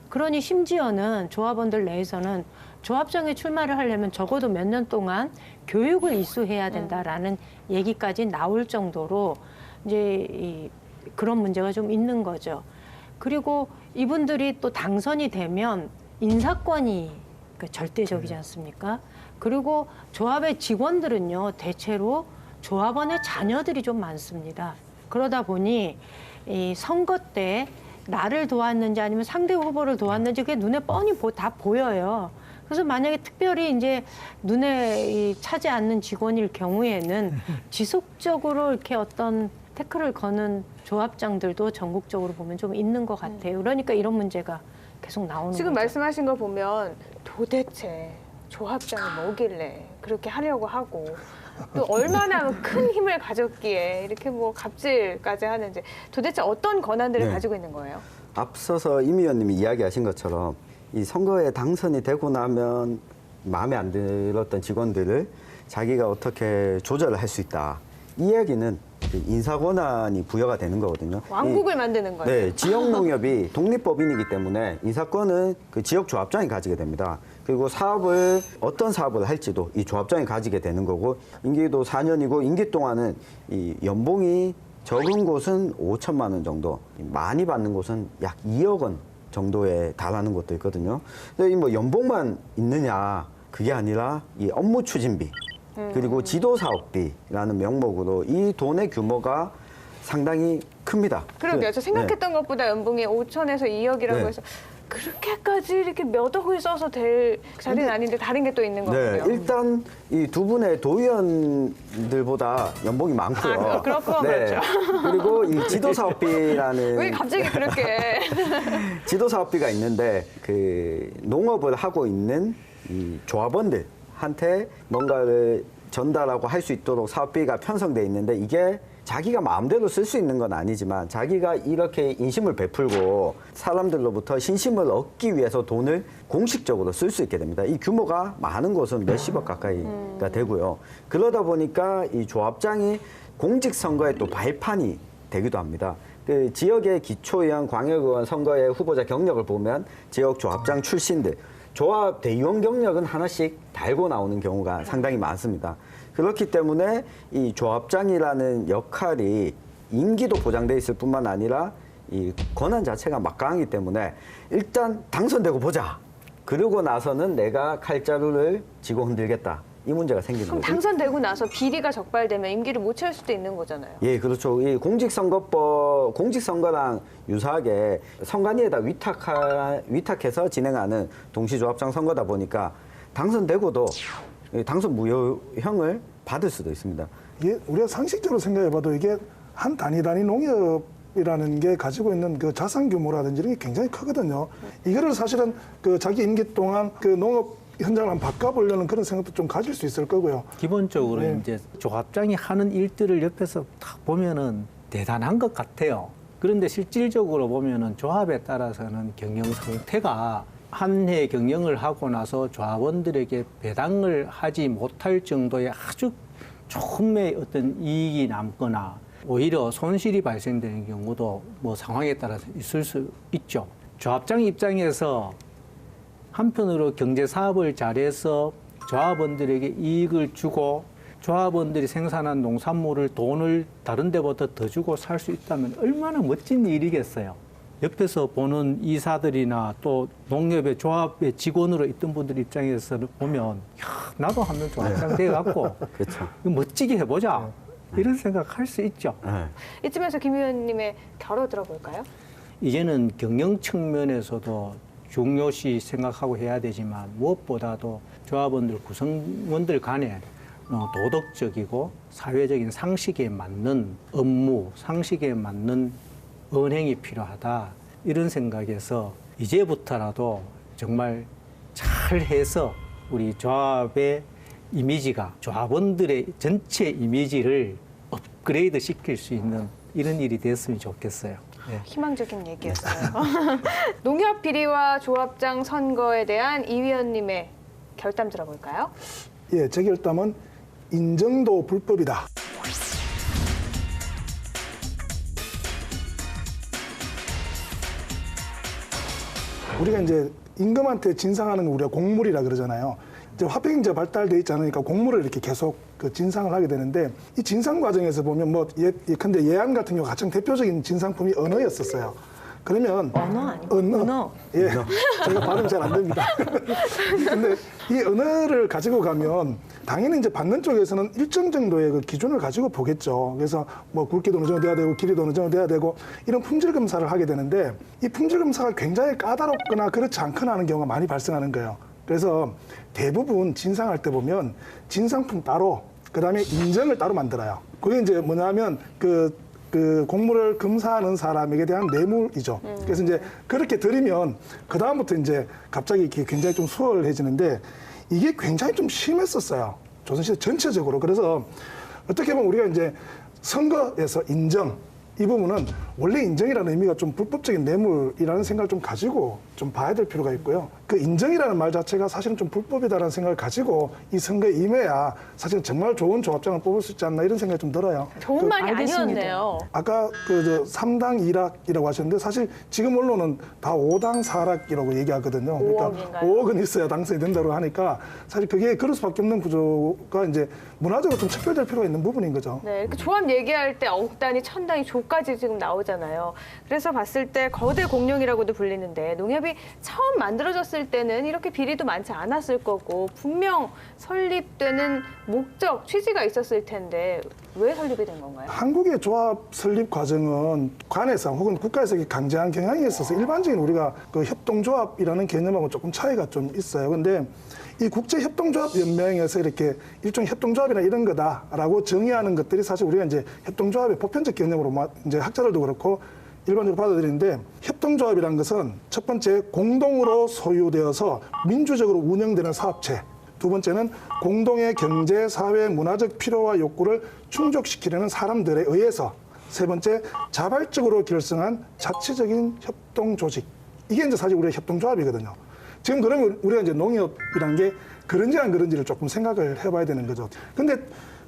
Speaker 3: 그러니 심지어는 조합원들 내에서는 조합장에 출마를 하려면 적어도 몇 년 동안 교육을 이수해야 된다라는 얘기까지 나올 정도로 이제 그런 문제가 좀 있는 거죠. 그리고 이분들이 또 당선이 되면 인사권이 절대적이지 않습니까? 그리고 조합의 직원들은요, 대체로 조합원의 자녀들이 좀 많습니다. 그러다 보니 이 선거 때 나를 도왔는지 아니면 상대 후보를 도왔는지 그게 눈에 뻔히 다 보여요. 그래서 만약에 특별히 이제 눈에 차지 않는 직원일 경우에는 지속적으로 이렇게 어떤 태클을 거는 조합장들도 전국적으로 보면 좀 있는 것 같아요. 그러니까 이런 문제가 계속 나오는
Speaker 1: 지금
Speaker 3: 거죠.
Speaker 1: 말씀하신 거 보면 도대체 조합장이 뭐길래 그렇게 하려고 하고 또 얼마나 큰 힘을 가졌기에 이렇게 뭐 갑질까지 하는지 도대체 어떤 권한들을
Speaker 5: 네.
Speaker 1: 가지고 있는 거예요?
Speaker 5: 앞서서 임 의원님이 이야기하신 것처럼 이 선거에 당선이 되고 나면 마음에 안 들었던 직원들을 자기가 어떻게 조절을 할 수 있다. 이 이야기는 인사 권한이 부여가 되는 거거든요.
Speaker 1: 왕국을 만드는 거예요.
Speaker 5: 네, 지역 농협이 독립법인이기 때문에 인사권은 그 지역 조합장이 가지게 됩니다. 그리고 사업을 어떤 사업을 할지도 이 조합장이 가지게 되는 거고 임기도 4년이고 임기 동안은 이 연봉이 적은 곳은 5천만 원 정도, 많이 받는 곳은 약 2억 원 정도에 달하는 곳도 있거든요. 근데 이 뭐 연봉만 있느냐 그게 아니라 이 업무 추진비 그리고 지도사업비라는 명목으로 이 돈의 규모가 상당히 큽니다.
Speaker 1: 그러게요. 저 생각했던 것보다 연봉이 5천에서 2억이라고
Speaker 5: 네.
Speaker 1: 해서 그렇게까지 이렇게 몇 억을 써서 될 자리는 아닌데 다른 게 또 있는
Speaker 5: 네,
Speaker 1: 거군요.
Speaker 5: 일단 이 두 분의 도의원들보다 연봉이 많고요. 네.
Speaker 1: 그렇고 그렇죠.
Speaker 5: 그리고 이 지도사업비라는
Speaker 1: 왜 갑자기 그렇게
Speaker 5: 지도사업비가 있는데 그 농업을 하고 있는 이 조합원들한테 뭔가를 전달하고 할 수 있도록 사업비가 편성돼 있는데 이게 자기가 마음대로 쓸 수 있는 건 아니지만 자기가 이렇게 인심을 베풀고 사람들로부터 신심을 얻기 위해서 돈을 공식적으로 쓸 수 있게 됩니다. 이 규모가 많은 곳은 몇십억 가까이가 되고요. 그러다 보니까 이 조합장이 공직선거에 또 발판이 되기도 합니다. 그 지역의 기초의원, 광역의원 선거의 후보자 경력을 보면 지역 조합장 출신들, 조합 대의원 경력은 하나씩 달고 나오는 경우가 상당히 많습니다. 그렇기 때문에 이 조합장이라는 역할이 임기도 보장돼 있을 뿐만 아니라 이 권한 자체가 막강하기 때문에 일단 당선되고 보자. 그러고 나서는 내가 칼자루를 쥐고 흔들겠다. 이 문제가 생기는
Speaker 1: 그럼
Speaker 5: 거죠.
Speaker 1: 당선되고 나서 비리가 적발되면 임기를 못 채울 수도 있는 거잖아요.
Speaker 5: 예, 그렇죠. 이 공직선거법, 공직선거랑 유사하게 선관위에다 위탁해서 진행하는 동시조합장 선거다 보니까 당선되고도 당선 무효형을 받을 수도 있습니다.
Speaker 2: 이게 우리가 상식적으로 생각해봐도 이게 한 단위 농협이라는 게 가지고 있는 그 자산 규모라든지 이런 게 굉장히 크거든요. 이거를 사실은 그 자기 임기 동안 그 농업 현장을 한번 바꿔보려는 그런 생각도 좀 가질 수 있을 거고요.
Speaker 4: 기본적으로
Speaker 2: 네.
Speaker 4: 이제 조합장이 하는 일들을 옆에서 딱 보면은 대단한 것 같아요. 그런데 실질적으로 보면은 조합에 따라서는 경영 상태가 한 해 경영을 하고 나서 조합원들에게 배당을 하지 못할 정도의 아주 조금의 어떤 이익이 남거나 오히려 손실이 발생되는 경우도 뭐 상황에 따라서 있을 수 있죠. 조합장 입장에서 한편으로 경제 사업을 잘해서 조합원들에게 이익을 주고 조합원들이 생산한 농산물을 돈을 다른 데보다 더 주고 살 수 있다면 얼마나 멋진 일이겠어요. 옆에서 보는 이사들이나 또 농협의 조합의 직원으로 있던 분들 입장에서는 보면 야, 나도 한번 조합장 돼갖고
Speaker 5: 그렇죠.
Speaker 4: 이거 멋지게 해보자 이런 생각할 수 있죠.
Speaker 5: 네.
Speaker 1: 이쯤에서 김 의원님의 결을 들어볼까요?
Speaker 4: 이제는 경영 측면에서도 중요시 생각하고 해야 되지만 무엇보다도 조합원들 구성원들 간에 도덕적이고 사회적인 상식에 맞는 업무, 상식에 맞는 언행이 필요하다 이런 생각에서 이제부터라도 정말 잘해서 우리 조합의 이미지가 조합원들의 전체 이미지를 업그레이드 시킬 수 있는 이런 일이 됐으면 좋겠어요. 네.
Speaker 1: 희망적인 얘기였어요. 농협 비리와 조합장 선거에 대한 이 위원님의 결담 들어볼까요?
Speaker 2: 예, 제 결담은 인정도 불법이다. 우리가 이제 임금한테 진상하는 거 우리가 공물이라 그러잖아요. 이제 화폐경제 발달돼 있지 않으니까 공물을 이렇게 계속 그 진상을 하게 되는데 이 진상 과정에서 보면 뭐 근데 예안 같은 경우 가장 대표적인 진상품이 언어였었어요. 그러면
Speaker 3: 언어 아니고 언어.
Speaker 2: 예, 제가 발음 잘 안 됩니다. 근데 이 언어를 가지고 가면 당연히 이제 받는 쪽에서는 일정 정도의 그 기준을 가지고 보겠죠. 그래서 뭐 굵기도 어느 정도 돼야 되고 길이도 어느 정도 돼야 되고 이런 품질 검사를 하게 되는데 이 품질 검사가 굉장히 까다롭거나 그렇지 않거나 하는 경우가 많이 발생하는 거예요. 그래서 대부분 진상할 때 보면 진상품 따로 그다음에 인정을 따로 만들어요. 그게 이제 뭐냐면 그 공물을 검사하는 사람에게 대한 뇌물이죠. 그래서 이제 그렇게 드리면 그 다음부터 이제 갑자기 이렇게 굉장히 좀 수월해지는데 이게 굉장히 좀 심했었어요. 조선시대 전체적으로. 그래서 어떻게 보면 우리가 이제 선거에서 인정 이 부분은 원래 인정이라는 의미가 좀 불법적인 뇌물이라는 생각을 좀 가지고 좀 봐야 될 필요가 있고요. 그 인정이라는 말 자체가 사실은 좀 불법이다라는 생각을 가지고 이 선거에 임해야 사실은 정말 좋은 조합장을 뽑을 수 있지 않나 이런 생각이 좀 들어요.
Speaker 1: 좋은 말이
Speaker 3: 알겠습니다.
Speaker 1: 아니었네요.
Speaker 2: 아까 그 3당 2락이라고 하셨는데 사실 지금 언론은 다 5당 4락이라고 얘기하거든요. 그러니까
Speaker 1: 5억인가요?
Speaker 2: 5억은 있어야 당선이 된다고 하니까 사실 그게 그럴 수밖에 없는 구조가 이제 문화적으로 좀 척결될 필요가 있는 부분인 거죠.
Speaker 1: 네, 이렇게 조합 얘기할 때 억 단위, 천 단위, 조까지 지금 나오잖아요. 그래서 봤을 때 거대 공룡이라고도 불리는데 농협이 처음 만들어졌을 때는 이렇게 비리도 많지 않았을 거고 분명 설립되는 목적, 취지가 있었을 텐데 왜 설립이 된 건가요?
Speaker 2: 한국의 조합 설립 과정은 관에서 혹은 국가에서 강제한 경향이 있어서 일반적인 우리가 그 협동조합이라는 개념하고 조금 차이가 좀 있어요. 근데 이 국제협동조합연맹에서 이렇게 일종의 협동조합이나 이런 거다라고 정의하는 것들이 사실 우리가 이제 협동조합의 보편적 개념으로 이제 학자들도 그렇고 일반적으로 받아들이는데 협동조합이라는 것은 첫 번째 공동으로 소유되어서 민주적으로 운영되는 사업체, 두 번째는 공동의 경제, 사회, 문화적 필요와 욕구를 충족시키려는 사람들에 의해서, 세 번째 자발적으로 결성한 자체적인 협동 조직. 이게 이제 사실 우리의 협동조합이거든요. 지금 그러면 우리가 이제 농협이라는 게 그런지 안 그런지를 조금 생각을 해봐야 되는 거죠. 근데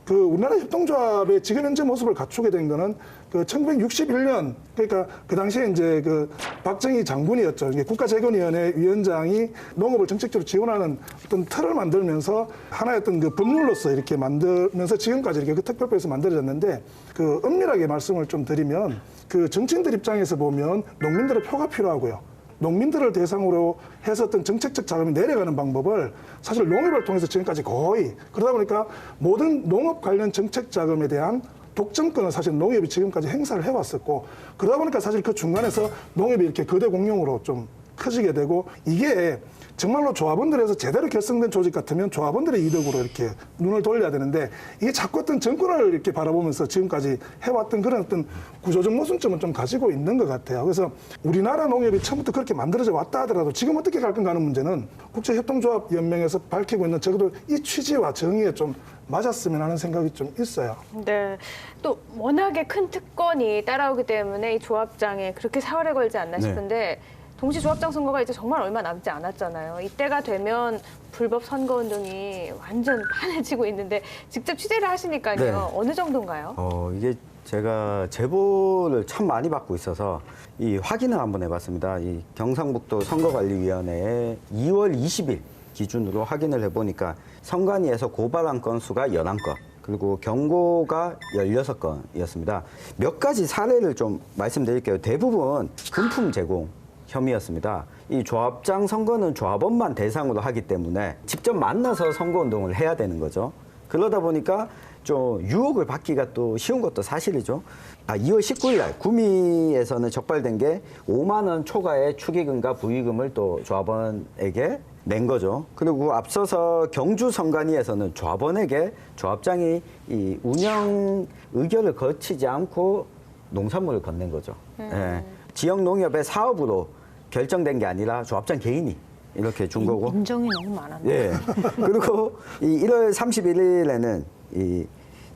Speaker 2: 그 우리나라 협동조합의 지금 현재 모습을 갖추게 된 거는 그 1961년, 그러니까 그 당시에 이제 그 박정희 장군이었죠. 이게 국가재건위원회 위원장이 농업을 정책적으로 지원하는 어떤 틀을 만들면서 하나의 어떤 그 법률로서 이렇게 만들면서 지금까지 이렇게 그 특별법에서 만들어졌는데 그 엄밀하게 말씀을 좀 드리면 그 정치인들 입장에서 보면 농민들의 표가 필요하고요. 농민들을 대상으로 해서 어떤 정책적 자금이 내려가는 방법을 사실 농협을 통해서 지금까지 거의 그러다 보니까 모든 농업 관련 정책 자금에 대한 독점권을 사실 농협이 지금까지 행사를 해왔었고 그러다 보니까 사실 그 중간에서 농협이 이렇게 거대 공룡으로 좀 커지게 되고 이게 정말로 조합원들에서 제대로 결성된 조직 같으면 조합원들의 이득으로 이렇게 눈을 돌려야 되는데 이게 자꾸 어떤 정권을 이렇게 바라보면서 지금까지 해왔던 그런 어떤 구조적 모순점을 좀 가지고 있는 것 같아요. 그래서 우리나라 농협이 처음부터 그렇게 만들어져 왔다 하더라도 지금 어떻게 갈 건가 하는 문제는 국제협동조합연맹에서 밝히고 있는 적어도 이 취지와 정의에 좀 맞았으면 하는 생각이 좀 있어요.
Speaker 1: 네. 또 워낙에 큰 특권이 따라오기 때문에 이 조합장에 그렇게 사활에 걸지 않나
Speaker 5: 네.
Speaker 1: 싶은데 동시 조합장 선거가 이제 정말 얼마 남지 않았잖아요. 이때가 되면 불법 선거 운동이 완전 판해지고 있는데 직접 취재를 하시니까요.
Speaker 5: 네.
Speaker 1: 어느 정도인가요?
Speaker 5: 이게 제가 제보를 참 많이 받고 있어서 이 확인을 한번 해봤습니다. 이 경상북도 선거관리위원회에 2월 20일 기준으로 확인을 해보니까 선관위에서 고발한 건수가 11건, 그리고 경고가 16건이었습니다. 몇 가지 사례를 좀 말씀드릴게요. 대부분 금품 제공 혐의였습니다. 이 조합장 선거는 조합원만 대상으로 하기 때문에 직접 만나서 선거운동을 해야 되는 거죠. 그러다 보니까 좀 유혹을 받기가 또 쉬운 것도 사실이죠. 2월 19일 날 구미에서는 적발된 게 5만 원 초과의 축의금과 부의금을 또 조합원에게 낸 거죠. 그리고 앞서서 경주 선관위에서는 조합원에게 조합장이 이 운영 의결을 거치지 않고 농산물을 건넨 거죠. 예. 지역 농협의 사업으로 결정된 게 아니라 조합장 개인이 이렇게 준 거고.
Speaker 3: 인정이 너무 많았네.
Speaker 5: 예. 그리고 이 1월 31일에는 이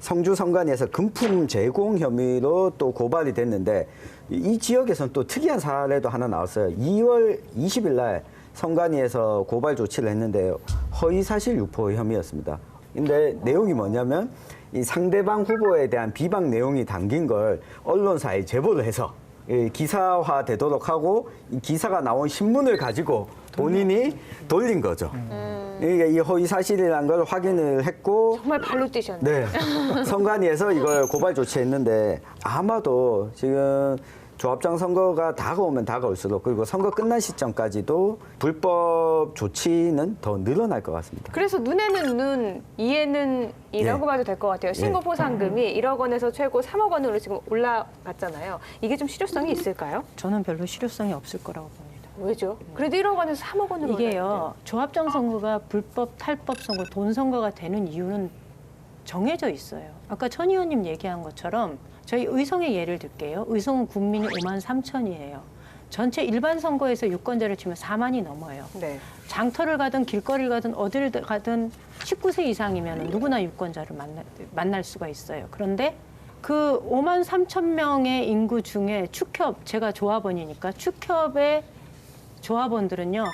Speaker 5: 성주 선관위에서 금품 제공 혐의로 또 고발이 됐는데 이 지역에서는 또 특이한 사례도 하나 나왔어요. 2월 20일 날 선관위에서 고발 조치를 했는데 허위 사실 유포 혐의였습니다. 근데 내용이 뭐냐면 이 상대방 후보에 대한 비방 내용이 담긴 걸 언론사에 제보를 해서 기사화 되도록 하고 이 기사가 나온 신문을 가지고 본인이 돌린 거죠. 그러니까 이 허위 사실이라는 걸 확인을 했고
Speaker 1: 정말 발로 뛰셨네요.
Speaker 5: 네. 선관위에서 이걸 고발 조치했는데 아마도 지금 조합장 선거가 다가오면 다가올수록 그리고 선거 끝난 시점까지도 불법 조치는 더 늘어날 것 같습니다.
Speaker 1: 그래서 눈에는 눈, 이에는 이라고
Speaker 5: 네.
Speaker 1: 봐도 될 것 같아요. 신고 포상금이 1억 원에서 최고 3억 원으로 지금 올라갔잖아요. 이게 좀 실효성이 있을까요?
Speaker 3: 저는 별로 실효성이 없을 거라고 봅니다.
Speaker 1: 왜죠? 그래도 1억 원에서 3억 원으로
Speaker 3: 이게요, 조합장 선거가 불법 탈법 선거, 돈 선거가 되는 이유는 정해져 있어요. 아까 천 의원님 얘기한 것처럼 저희 의성의 예를 들게요. 의성은 국민이 5만 3천이에요. 전체 일반 선거에서 유권자를 치면 4만이 넘어요.
Speaker 1: 네.
Speaker 3: 장터를 가든 길거리를 가든 어디를 가든 19세 이상이면 누구나 유권자를 만날 수가 있어요. 그런데 그 5만 3천 명의 인구 중에 축협, 제가 조합원이니까 축협의 조합원들은요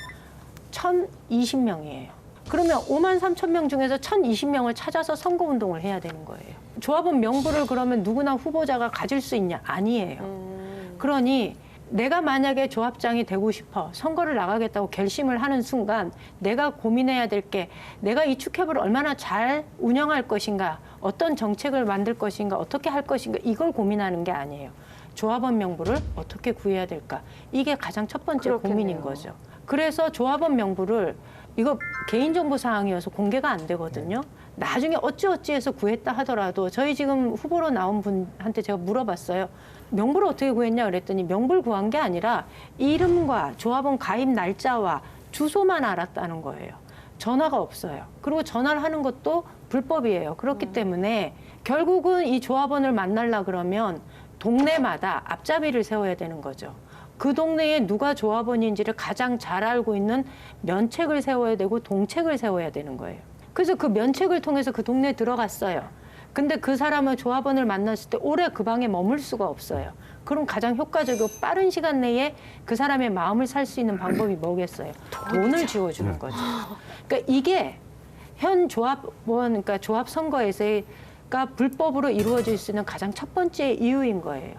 Speaker 3: 1,020명이에요. 그러면 5만 3천 명 중에서 1,020명을 찾아서 선거운동을 해야 되는 거예요. 조합원 명부를 그러면 누구나 후보자가 가질 수 있냐? 아니에요. 그러니 내가 만약에 조합장이 되고 싶어 선거를 나가겠다고 결심을 하는 순간 내가 고민해야 될 게 내가 이 축협을 얼마나 잘 운영할 것인가, 어떤 정책을 만들 것인가, 어떻게 할 것인가, 이걸 고민하는 게 아니에요. 조합원 명부를 어떻게 구해야 될까? 이게 가장 첫 번째
Speaker 1: 그렇겠네요.
Speaker 3: 고민인 거죠. 그래서 조합원 명부를 이거 개인정보 사항이어서 공개가 안 되거든요. 나중에 어찌어찌해서 구했다 하더라도 저희 지금 후보로 나온 분한테 제가 물어봤어요. 명부를 어떻게 구했냐 그랬더니 명부를 구한 게 아니라 이름과 조합원 가입 날짜와 주소만 알았다는 거예요. 전화가 없어요. 그리고 전화를 하는 것도 불법이에요. 그렇기 때문에 결국은 이 조합원을 만나려 그러면 동네마다 앞잡이를 세워야 되는 거죠. 그 동네에 누가 조합원인지를 가장 잘 알고 있는 면책을 세워야 되고 동책을 세워야 되는 거예요. 그래서 그 면책을 통해서 그 동네에 들어갔어요. 근데 그 사람은 조합원을 만났을 때 오래 그 방에 머물 수가 없어요. 그럼 가장 효과적이고 빠른 시간 내에 그 사람의 마음을 살 수 있는 방법이 뭐겠어요? 돈을 쥐어주는 거죠. 그러니까 이게 현 조합원, 그러니까 조합 선거에서가 불법으로 이루어질 수 있는 가장 첫 번째 이유인 거예요.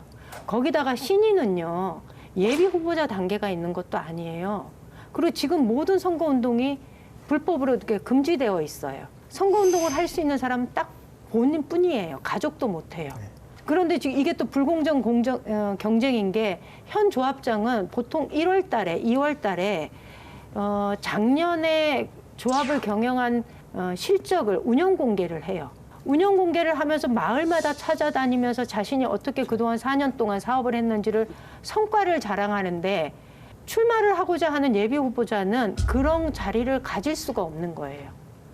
Speaker 3: 거기다가 신인은요, 예비 후보자 단계가 있는 것도 아니에요. 그리고 지금 모든 선거운동이 불법으로 이렇게 금지되어 있어요. 선거운동을 할 수 있는 사람은 딱 본인뿐이에요. 가족도 못해요. 그런데 지금 이게 또 불공정 경쟁인 게 현 조합장은 보통 1월 달에, 2월 달에 작년에 조합을 경영한 실적을 운영 공개를 해요. 운영 공개를 하면서 마을마다 찾아다니면서 자신이 어떻게 그동안 4년 동안 사업을 했는지를 성과를 자랑하는데 출마를 하고자 하는 예비 후보자는 그런 자리를 가질 수가 없는 거예요.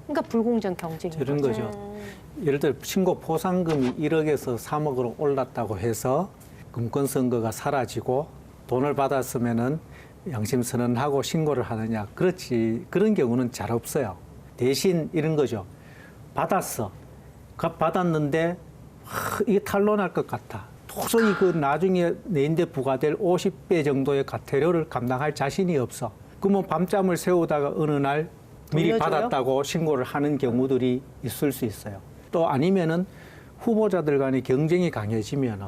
Speaker 3: 그러니까 불공정 경쟁인
Speaker 4: 이런
Speaker 3: 거죠.
Speaker 4: 거죠. 예를 들어 신고 포상금이 1억에서 3억으로 올랐다고 해서 금권 선거가 사라지고 돈을 받았으면은 양심 선언하고 신고를 하느냐? 그렇지. 그런 경우는 잘 없어요. 대신 이런 거죠. 받았어. 받았는데 이게 탄로날 것 같아. 도저히 그 나중에 내인데 부과될 50배 정도의 과태료를 감당할 자신이 없어. 그러면 밤잠을 새우다가 어느 날 미리
Speaker 3: 돌려줘요?
Speaker 4: 받았다고 신고를 하는 경우들이 있을 수 있어요. 또 아니면은 후보자들 간의 경쟁이 강해지면은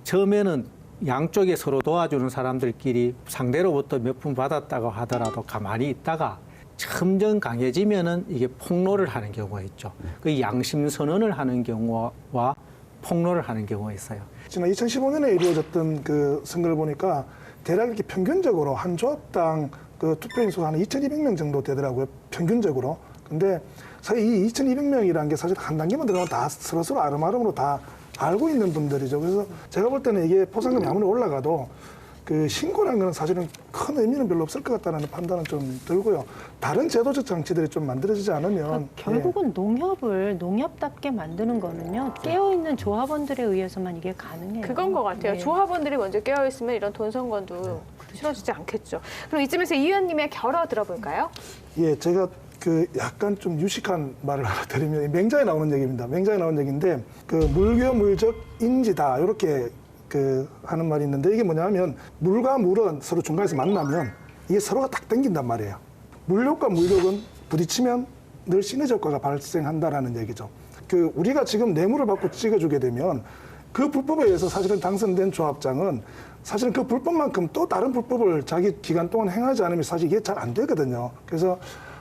Speaker 4: 처음에는 양쪽에 서로 도와주는 사람들끼리 상대로부터 몇 푼 받았다고 하더라도 가만히 있다가 점점 강해지면은 이게 폭로를 하는 경우가 있죠. 그 양심 선언을 하는 경우와 폭로를 하는 경우가 있어요.
Speaker 2: 지난 2015년에 이루어졌던 그 선거를 보니까 대략 이렇게 평균적으로 한 조합당 그 투표인 수가 한 2,200명 정도 되더라고요. 평균적으로. 근데 사실 이 2,200명이라는 게 사실 한 단계만 들어가면 다 서로서로 아름아름으로 다 알고 있는 분들이죠. 그래서 제가 볼 때는 이게 포상금이 아무리 올라가도 그 신고라는 건 사실은 큰 의미는 별로 없을 것 같다는 판단은 좀 들고요. 다른 제도적 장치들이 좀 만들어지지 않으면
Speaker 3: 그러니까 결국은 농협을 농협답게 만드는 거는요. 깨어있는 조합원들에 의해서만 이게 가능해요.
Speaker 1: 그건 것 같아요.
Speaker 3: 네.
Speaker 1: 조합원들이 먼저 깨어있으면 이런 돈 선거도 치러지지 않겠죠. 그럼 이쯤에서 이 의원님의 결어 들어볼까요?
Speaker 2: 제가 그 약간 좀 유식한 말을 하나 드리면 맹자에 나오는 얘기입니다. 맹자에 나오는 얘기인데 그 물교물적 인지다 이렇게 그 하는 말이 있는데 이게 뭐냐면 물과 물은 서로 중간에서 만나면 이게 서로가 딱 당긴단 말이에요. 물욕과 물욕은 부딪히면 늘 시너지 효과가 발생한다라는 얘기죠. 그 우리가 지금 뇌물을 받고 찍어주게 되면 그 불법에 의해서 사실은 당선된 조합장은 사실은 그 불법만큼 또 다른 불법을 자기 기간 동안 행하지 않으면 사실 이게 잘 안 되거든요. 그래서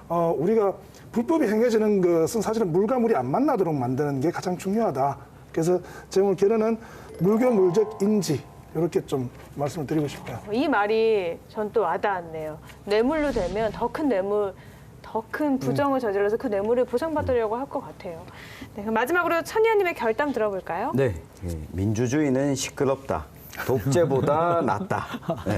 Speaker 2: 우리가 불법이 행해지는 것은 사실은 물과 물이 안 만나도록 만드는 게 가장 중요하다. 그래서 제 오늘 결론은 물교물적 인지 이렇게 좀 말씀을 드리고 싶어요.
Speaker 1: 이 말이 전 또 와닿았네요. 뇌물로 되면 더 큰 뇌물, 더 큰 부정을 저질러서 그 뇌물을 보상받으려고 할 것 같아요. 네, 그럼 마지막으로 천 의원님의 결담 들어볼까요?
Speaker 5: 네, 민주주의는 시끄럽다. 독재보다 낫다. 네.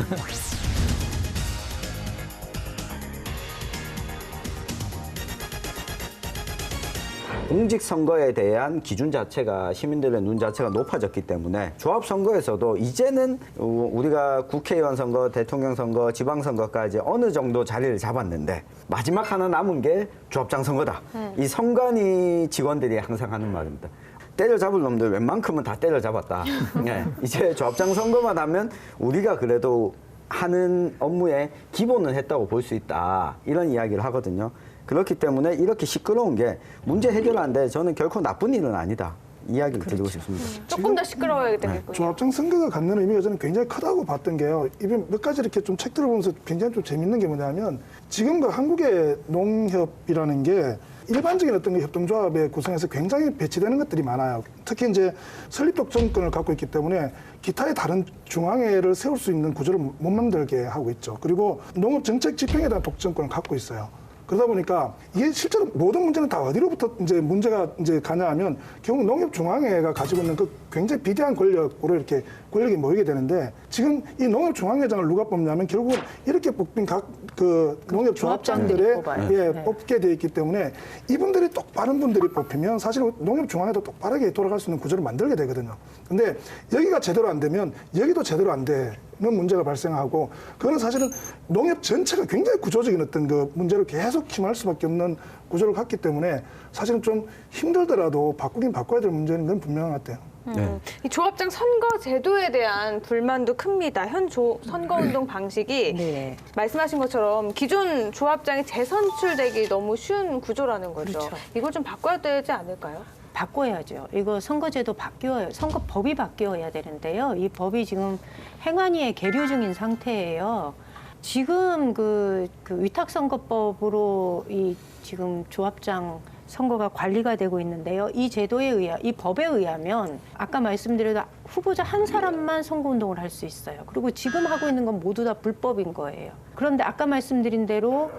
Speaker 5: 공직선거에 대한 기준 자체가 시민들의 눈 자체가 높아졌기 때문에 조합선거에서도 이제는 우리가 국회의원 선거, 대통령 선거, 지방선거까지 어느 정도 자리를 잡았는데 마지막 하나 남은 게 조합장 선거다. 이 선관위 직원들이 항상 하는 말입니다. 때려잡을 놈들 웬만큼은 다 때려잡았다. 네, 이제 조합장 선거만 하면 우리가 그래도 하는 업무에 기본은 했다고 볼 수 있다. 이런 이야기를 하거든요. 그렇기 때문에 이렇게 시끄러운 게 문제 해결하는데 저는 결코 나쁜 일은 아니다. 이야기를 드리고 싶습니다.
Speaker 1: 조금 더 시끄러워야 되겠군요.
Speaker 2: 조합장 선거가 갖는 의미가 저는 굉장히 크다고 봤던 게요. 이게 몇 가지 이렇게 좀 책들을 보면서 굉장히 좀 재밌는 게 뭐냐면 지금과 한국의 농협이라는 게 일반적인 어떤 그 협동조합의 구성에서 굉장히 배치되는 것들이 많아요. 특히 이제 설립 독점권을 갖고 있기 때문에 기타의 다른 중앙회를 세울 수 있는 구조를 못 만들게 하고 있죠. 그리고 농업 정책 집행에 대한 독점권을 갖고 있어요. 그러다 보니까 이게 실제로 모든 문제는 다 어디로부터 이제 문제가 이제 가냐 하면 결국 농협중앙회가 가지고 있는 그 굉장히 비대한 권력으로 이렇게 권력이 모이게 되는데 지금 이 농협중앙회장을 누가 뽑냐면 결국은 이렇게 뽑힌 각 그 농협조합장들의
Speaker 3: 뽑아요.
Speaker 2: 뽑게 돼 있기 때문에 이분들이 똑바른 분들이 뽑히면 사실 농협중앙회도 똑바르게 돌아갈 수 있는 구조를 만들게 되거든요. 근데 여기가 제대로 안 되면 여기도 제대로 안 되는 문제가 발생하고 그거는 사실은 농협 전체가 굉장히 구조적인 어떤 그 문제를 계속 심할 수밖에 없는 구조를 갖기 때문에 사실은 좀 힘들더라도 바꾸긴 바꿔야 될 문제는 건 분명한 것 같아요.
Speaker 5: 네.
Speaker 1: 이 조합장 선거 제도에 대한 불만도 큽니다. 현 선거운동 방식이
Speaker 3: 네.
Speaker 1: 말씀하신 것처럼 기존 조합장이 재선출되기 너무 쉬운 구조라는 거죠.
Speaker 3: 그렇죠.
Speaker 1: 이걸 좀 바꿔야 되지 않을까요?
Speaker 3: 바꿔야죠. 이거 선거제도 바뀌어요. 선거법이 바뀌어야 되는데요. 이 법이 지금 행안위에 계류 중인 상태예요. 지금 그 위탁선거법으로 이 지금 조합장 선거가 관리가 되고 있는데요. 이 제도에 이 법에 의하면 아까 말씀드린 후보자 한 사람만 선거운동을 할 수 있어요. 그리고 지금 하고 있는 건 모두 다 불법인 거예요. 그런데 아까 말씀드린 대로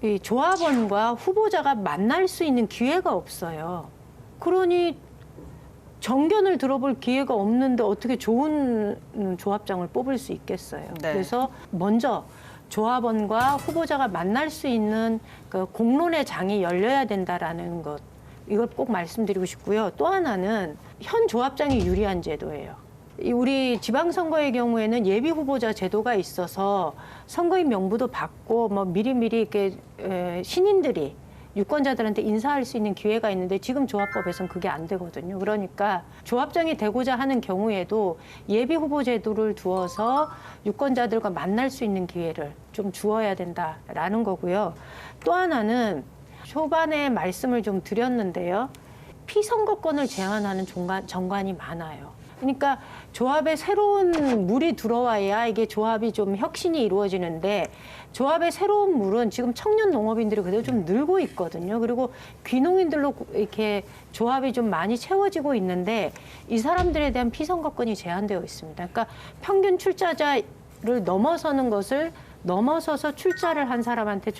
Speaker 3: 이 조합원과 후보자가 만날 수 있는 기회가 없어요. 그러니 정견을 들어볼 기회가 없는데 어떻게 좋은 조합장을 뽑을 수 있겠어요.
Speaker 1: 네.
Speaker 3: 그래서 먼저 조합원과 후보자가 만날 수 있는 그 공론의 장이 열려야 된다라는 것. 이걸 꼭 말씀드리고 싶고요. 또 하나는 현 조합장이 유리한 제도예요. 우리 지방선거의 경우에는 예비 후보자 제도가 있어서 선거인 명부도 받고 뭐 미리미리 이렇게 신인들이 유권자들한테 인사할 수 있는 기회가 있는데 지금 조합법에서는 그게 안 되거든요. 그러니까 조합장이 되고자 하는 경우에도 예비 후보 제도를 두어서 유권자들과 만날 수 있는 기회를 좀 주어야 된다라는 거고요. 또 하나는 초반에 말씀을 좀 드렸는데요. 피선거권을 제한하는 정관이 많아요. 그러니까 조합에 새로운 물이 들어와야 이게 조합이 좀 혁신이 이루어지는데 조합의 새로운 물은 지금 청년 농업인들이 그대로 좀 늘고 있거든요. 그리고 귀농인들로 이렇게 조합이 좀 많이 채워지고 있는데 이 사람들에 대한 피선거권이 제한되어 있습니다. 그러니까 평균 출자자를 넘어서는 것을 넘어서서 출자를 한 사람한테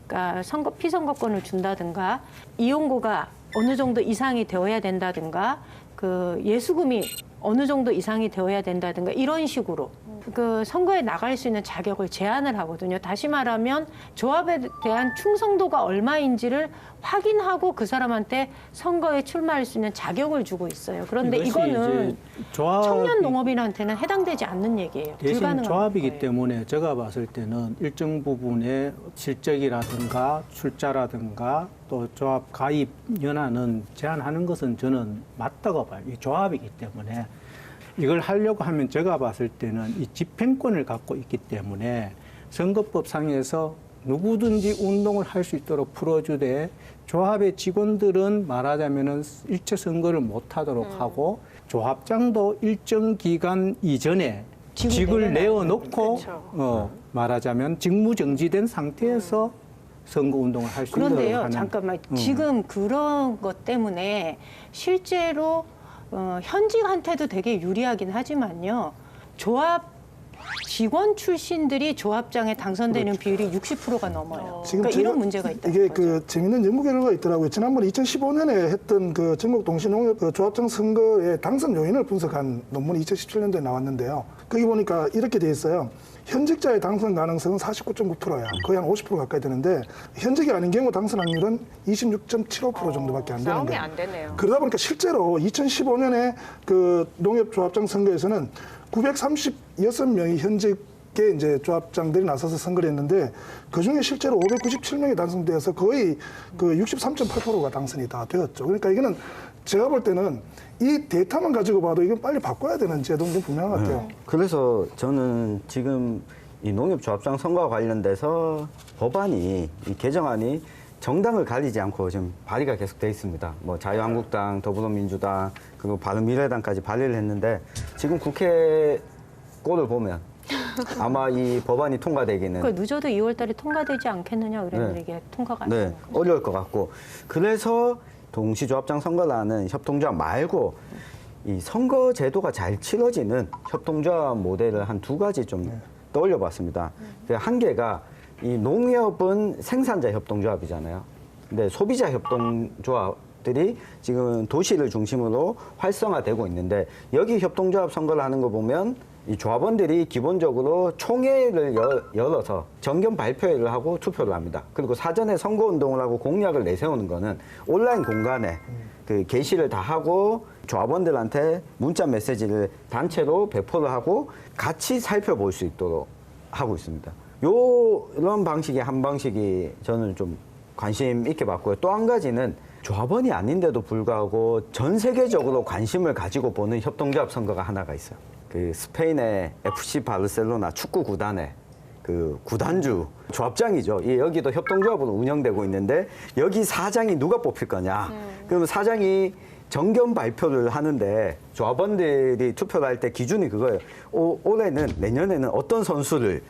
Speaker 3: 그러니까 피선거권을 준다든가 이용고가 어느 정도 이상이 되어야 된다든가 그 예수금이 어느 정도 이상이 되어야 된다든가 이런 식으로 그 선거에 나갈 수 있는 자격을 제한을 하거든요. 다시 말하면 조합에 대한 충성도가 얼마인지를 확인하고 그 사람한테 선거에 출마할 수 있는 자격을 주고 있어요. 그런데 이거는 청년 농업인한테는 해당되지 않는 얘기예요.
Speaker 4: 대신
Speaker 3: 불가능한
Speaker 4: 조합이기
Speaker 3: 거예요.
Speaker 4: 때문에 제가 봤을 때는 일정 부분의 실적이라든가 출자라든가 또 조합 가입 연한은 제한하는 것은 저는 맞다고 봐요. 이 조합이기 때문에 이걸 하려고 하면 제가 봤을 때는 이 집행권을 갖고 있기 때문에 선거법상에서 누구든지 운동을 할 수 있도록 풀어주되 조합의 직원들은 말하자면은 일체 선거를 못 하도록 하고 조합장도 일정 기간 이전에 직을 내어놓고
Speaker 1: 그렇죠.
Speaker 4: 말하자면 직무 정지된 상태에서 선거 운동을 할 수 있도록
Speaker 3: 그런데요,
Speaker 4: 하는
Speaker 3: 잠깐만. 지금 그런 것 때문에 실제로 현직한테도 되게 유리하긴 하지만요. 조합 직원 출신들이 조합장에 당선되는 비율이 60%가 넘어요. 그러니까 이런 문제가 있다.
Speaker 2: 이게 그 재밌는 연구 결과가 있더라고요. 지난번에 2015년에 했던 그 전국 동시농협 그 조합장 선거의 당선 요인을 분석한 논문이 2017년도에 나왔는데요. 거기 보니까 이렇게 돼 있어요. 현직자의 당선 가능성은 49.9%야. 거의 한 50% 가까이 되는데 현직이 아닌 경우 당선 확률은 26.75% 정도밖에 안 되는
Speaker 1: 싸움이
Speaker 2: 거예요.
Speaker 1: 안 되네요.
Speaker 2: 그러다 보니까 실제로 2015년에 그 농협조합장 선거에서는 936명이 현직의 이제 조합장들이 나서서 선거를 했는데 그 중에 실제로 597명이 당선되어서 거의 그 63.8%가 당선이 다 되었죠. 그러니까 이거는 제가 볼 때는 이 데이터만 가지고 봐도 이건 빨리 바꿔야 되는 제도인 게 분명한 것 같아요.
Speaker 5: 그래서 저는 지금 이 농협조합장 선거와 관련돼서 법안이, 이 개정안이 정당을 가리지 않고 지금 발의가 계속 돼 있습니다. 뭐 자유한국당, 더불어민주당, 그리고 바른미래당까지 발의를 했는데 지금 국회 꼴을 보면 아마 이 법안이 통과되기는
Speaker 3: 그러니까 늦어도 2월달에 통과되지 않겠느냐 그랬는데
Speaker 5: 네.
Speaker 3: 이게 통과가 안
Speaker 5: 네,
Speaker 3: 되는 거죠.
Speaker 5: 어려울 것 같고 그래서 동시조합장 선거라는 협동조합 말고 이 선거 제도가 잘 치러지는 협동조합 모델을 한 두 가지 좀 떠올려 봤습니다. 한 개가 이 농협은 생산자 협동조합이잖아요. 근데 소비자 협동조합들이 지금 도시를 중심으로 활성화되고 있는데 여기 협동조합 선거를 하는 거 보면 이 조합원들이 기본적으로 총회를 열어서 정견 발표회를 하고 투표를 합니다. 그리고 사전에 선거운동을 하고 공약을 내세우는 거는 온라인 공간에 그 게시를 다 하고 조합원들한테 문자 메시지를 단체로 배포를 하고 같이 살펴볼 수 있도록 하고 있습니다. 이런 방식의 한 방식이 저는 좀 관심 있게 봤고요. 또 한 가지는 조합원이 아닌데도 불구하고 전 세계적으로 관심을 가지고 보는 협동조합 선거가 하나가 있어요. 그 스페인의 FC 바르셀로나 축구 구단의 그 구단주 조합장이죠. 여기도 협동조합으로 운영되고 있는데 여기 사장이 누가 뽑힐 거냐. 그러면 사장이 정견 발표를 하는데 조합원들이 투표를 할 때 기준이 그거예요. 올해는 내년에는 어떤 선수를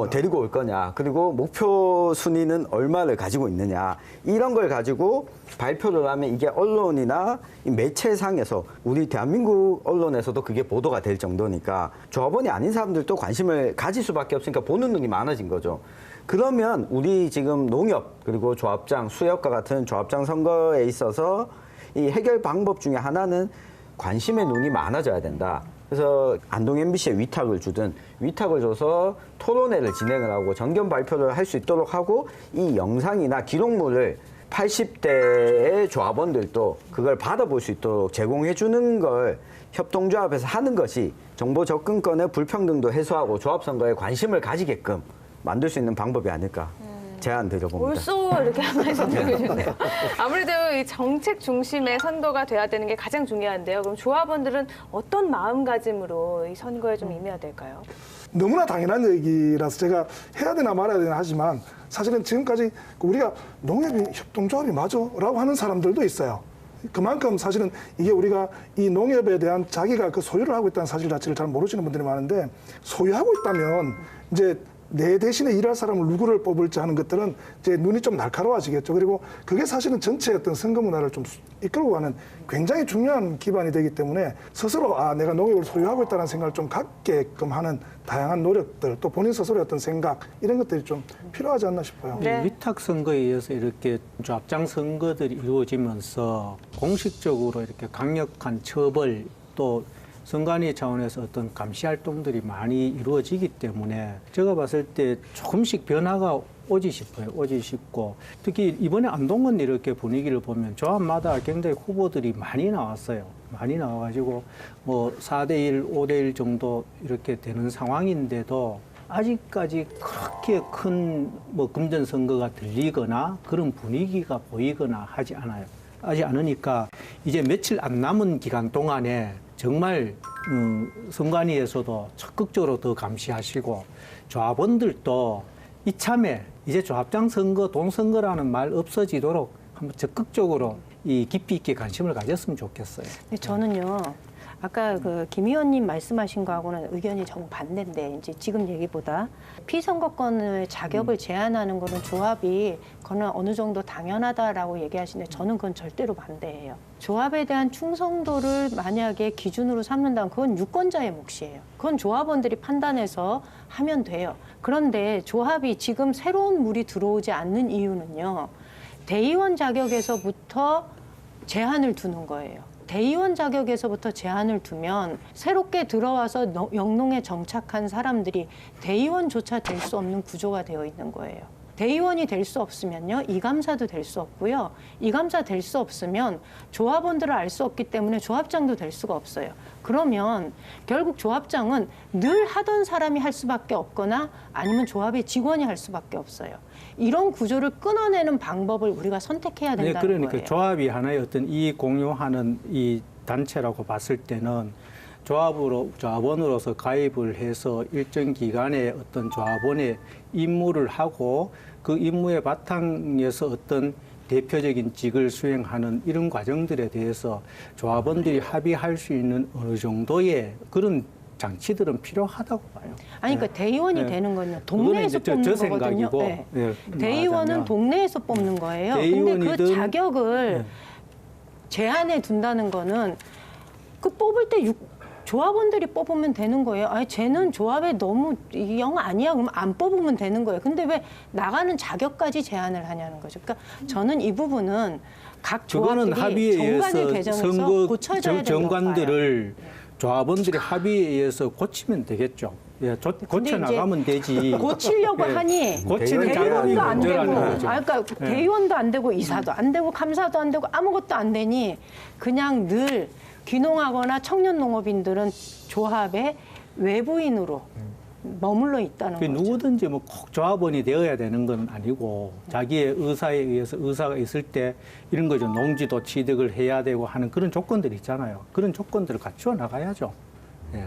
Speaker 5: 데리고 올 거냐. 그리고 목표 순위는 얼마를 가지고 있느냐. 이런 걸 가지고 발표를 하면 이게 언론이나 이 매체상에서 우리 대한민국 언론에서도 그게 보도가 될 정도니까 조합원이 아닌 사람들도 관심을 가질 수밖에 없으니까 보는 눈이 많아진 거죠. 그러면 우리 지금 농협 그리고 조합장, 수협과 같은 조합장 선거에 있어서 이 해결 방법 중에 하나는 관심의 눈이 많아져야 된다. 그래서 안동 MBC에 위탁을 주든 위탁을 줘서 토론회를 진행을 하고 정견 발표를 할 수 있도록 하고 이 영상이나 기록물을 80대의 조합원들도 그걸 받아볼 수 있도록 제공해 주는 걸 협동조합에서 하는 것이 정보 접근권의 불평등도 해소하고 조합선거에 관심을 가지게끔 만들 수 있는 방법이 아닐까 제안 드려봅니다.
Speaker 1: 벌써 이렇게 한 말씀 드리셨네요. 아무래도 이 정책 중심의 선거가 돼야 되는 게 가장 중요한데요. 그럼 조합원들은 어떤 마음가짐으로 이 선거에 좀 임해야 될까요?
Speaker 2: 너무나 당연한 얘기라서 제가 해야 되나 말아야 되나 하지만 사실은 지금까지 우리가 농협이 협동조합이 맞아? 라고 하는 사람들도 있어요. 그만큼 사실은 이게 우리가 이 농협에 대한 자기가 그 소유를 하고 있다는 사실 자체를 잘 모르시는 분들이 많은데 소유하고 있다면 이제 내 대신에 일할 사람을 누구를 뽑을지 하는 것들은 이제 눈이 좀 날카로워지겠죠. 그리고 그게 사실은 전체의 어떤 선거 문화를 좀 이끌고 가는 굉장히 중요한 기반이 되기 때문에 스스로 내가 농협을 소유하고 있다는 생각을 좀 갖게끔 하는 다양한 노력들 또 본인 스스로의 어떤 생각 이런 것들이 좀 필요하지 않나 싶어요.
Speaker 1: 네.
Speaker 4: 위탁 선거에 의해서 이렇게 조합장 선거들이 이루어지면서 공식적으로 이렇게 강력한 처벌 또 선관위 차원에서 어떤 감시 활동들이 많이 이루어지기 때문에 제가 봤을 때 조금씩 변화가 오지 싶어요. 오지 싶고 특히 이번에 안동은 이렇게 분위기를 보면 조합마다 굉장히 후보들이 많이 나왔어요. 많이 나와가지고 뭐 4대1, 5대1 정도 이렇게 되는 상황인데도 아직까지 그렇게 큰 뭐 금전 선거가 들리거나 그런 분위기가 보이거나 하지 않으니까 이제 며칠 안 남은 기간 동안에 정말 선관위에서도 적극적으로 더 감시하시고 조합원들도 이참에 이제 조합장 선거, 돈 선거라는 말 없어지도록 한번 적극적으로 이 깊이 있게 관심을 가졌으면 좋겠어요.
Speaker 3: 근데 저는요. 아까 그 김 의원님 말씀하신 거하고는 의견이 정반대인데 이제 지금 얘기보다 피선거권의 자격을 제한하는 거는 조합이 그거는 어느 정도 당연하다라고 얘기하시는데 저는 그건 절대로 반대예요. 조합에 대한 충성도를 만약에 기준으로 삼는다면 그건 유권자의 몫이에요. 그건 조합원들이 판단해서 하면 돼요. 그런데 조합이 지금 새로운 물이 들어오지 않는 이유는요. 대의원 자격에서부터 제한을 두는 거예요. 대의원 자격에서부터 제한을 두면 새롭게 들어와서 영농에 정착한 사람들이 대의원조차 될 수 없는 구조가 되어 있는 거예요. 대의원이 될 수 없으면요, 이감사도 될 수 없고요. 이감사 될 수 없으면 조합원들을 알 수 없기 때문에 조합장도 될 수가 없어요. 그러면 결국 조합장은 늘 하던 사람이 할 수밖에 없거나 아니면 조합의 직원이 할 수밖에 없어요. 이런 구조를 끊어내는 방법을 우리가 선택해야 된다는
Speaker 4: 그러니까
Speaker 3: 거예요.
Speaker 4: 조합이 하나의 어떤 이익 공유하는 이 단체라고 봤을 때는 조합원으로서 가입을 해서 일정 기간에 어떤 조합원의 임무를 하고 그 임무의 바탕에서 어떤 대표적인 직을 수행하는 이런 과정들에 대해서 조합원들이 합의할 수 있는 어느 정도의 그런 장치들은 필요하다고 봐요.
Speaker 3: 아니, 그러니까 대의원이
Speaker 4: 네.
Speaker 3: 되는 건요. 동네에서
Speaker 4: 그거는 이제
Speaker 3: 뽑는 거거든요.
Speaker 4: 생각이고,
Speaker 3: 네.
Speaker 4: 예,
Speaker 3: 대의원은
Speaker 4: 말하자면
Speaker 3: 동네에서 뽑는 거예요. 근데 그
Speaker 4: 대의원이든
Speaker 3: 자격을
Speaker 4: 네.
Speaker 3: 제한해 둔다는 거는 그 뽑을 때 조합원들이 뽑으면 되는 거예요. 아니, 쟤는 조합에 너무 영 아니야. 그러면 안 뽑으면 되는 거예요. 근데 왜 나가는 자격까지 제한을 하냐는 거죠. 그러니까 저는 이 부분은 각
Speaker 4: 그거는
Speaker 3: 조합들이
Speaker 4: 합의에
Speaker 3: 정관을
Speaker 4: 의해서
Speaker 3: 개정해서
Speaker 4: 선거
Speaker 3: 고쳐져야 된다고 봐요.
Speaker 4: 정관들을 조합원들이 합의에 의해서 고치면 되겠죠. 예, 고쳐 나가면 되지.
Speaker 3: 고치려고
Speaker 4: 예,
Speaker 3: 하니
Speaker 4: 고치는 작업이
Speaker 3: 대의원도 안 되고,
Speaker 4: 문제라는 거죠.
Speaker 3: 그러니까 대의원도 안 되고 이사도 안 되고 감사도 안 되고 아무것도 안 되니 그냥 늘 귀농하거나 청년 농업인들은 조합의 외부인으로 머물러 있다는
Speaker 4: 그
Speaker 3: 거죠.
Speaker 4: 누구든지 뭐 꼭 조합원이 되어야 되는 건 아니고 자기의 의사에 의해서 의사가 있을 때 이런 거죠. 농지도 취득을 해야 되고 하는 그런 조건들이 있잖아요. 그런 조건들을 갖추어 나가야죠. 예.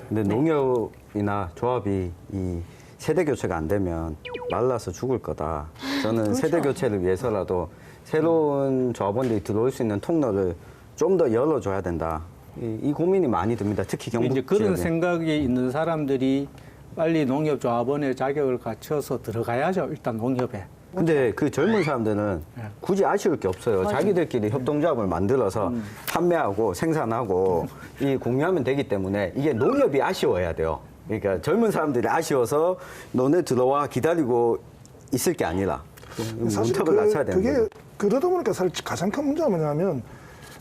Speaker 5: 근데 농협이나 조합이 이 세대 교체가 안 되면 말라서 죽을 거다. 저는 세대 교체를 위해서라도 새로운 조합원들이 들어올 수 있는 통로를 좀 더 열어줘야 된다. 이 고민이 많이 듭니다. 특히 경북
Speaker 4: 이제 그런
Speaker 5: 지역에.
Speaker 4: 생각이 있는 사람들이 빨리 농협 조합원의 자격을 갖춰서 들어가야죠. 일단 농협에.
Speaker 5: 근데 그 젊은 사람들은 굳이 아쉬울 게 없어요. 자기들끼리 협동조합을 만들어서 판매하고 생산하고 이 공유하면 되기 때문에 이게 농협이 아쉬워야 돼요. 그러니까 젊은 사람들이 아쉬워서 너네 들어와 기다리고 있을 게 아니라
Speaker 2: 사실
Speaker 5: 문턱을 낮춰야 되는
Speaker 2: 그게
Speaker 5: 거죠.
Speaker 2: 그러다 보니까 사실 가장 큰 문제가 뭐냐면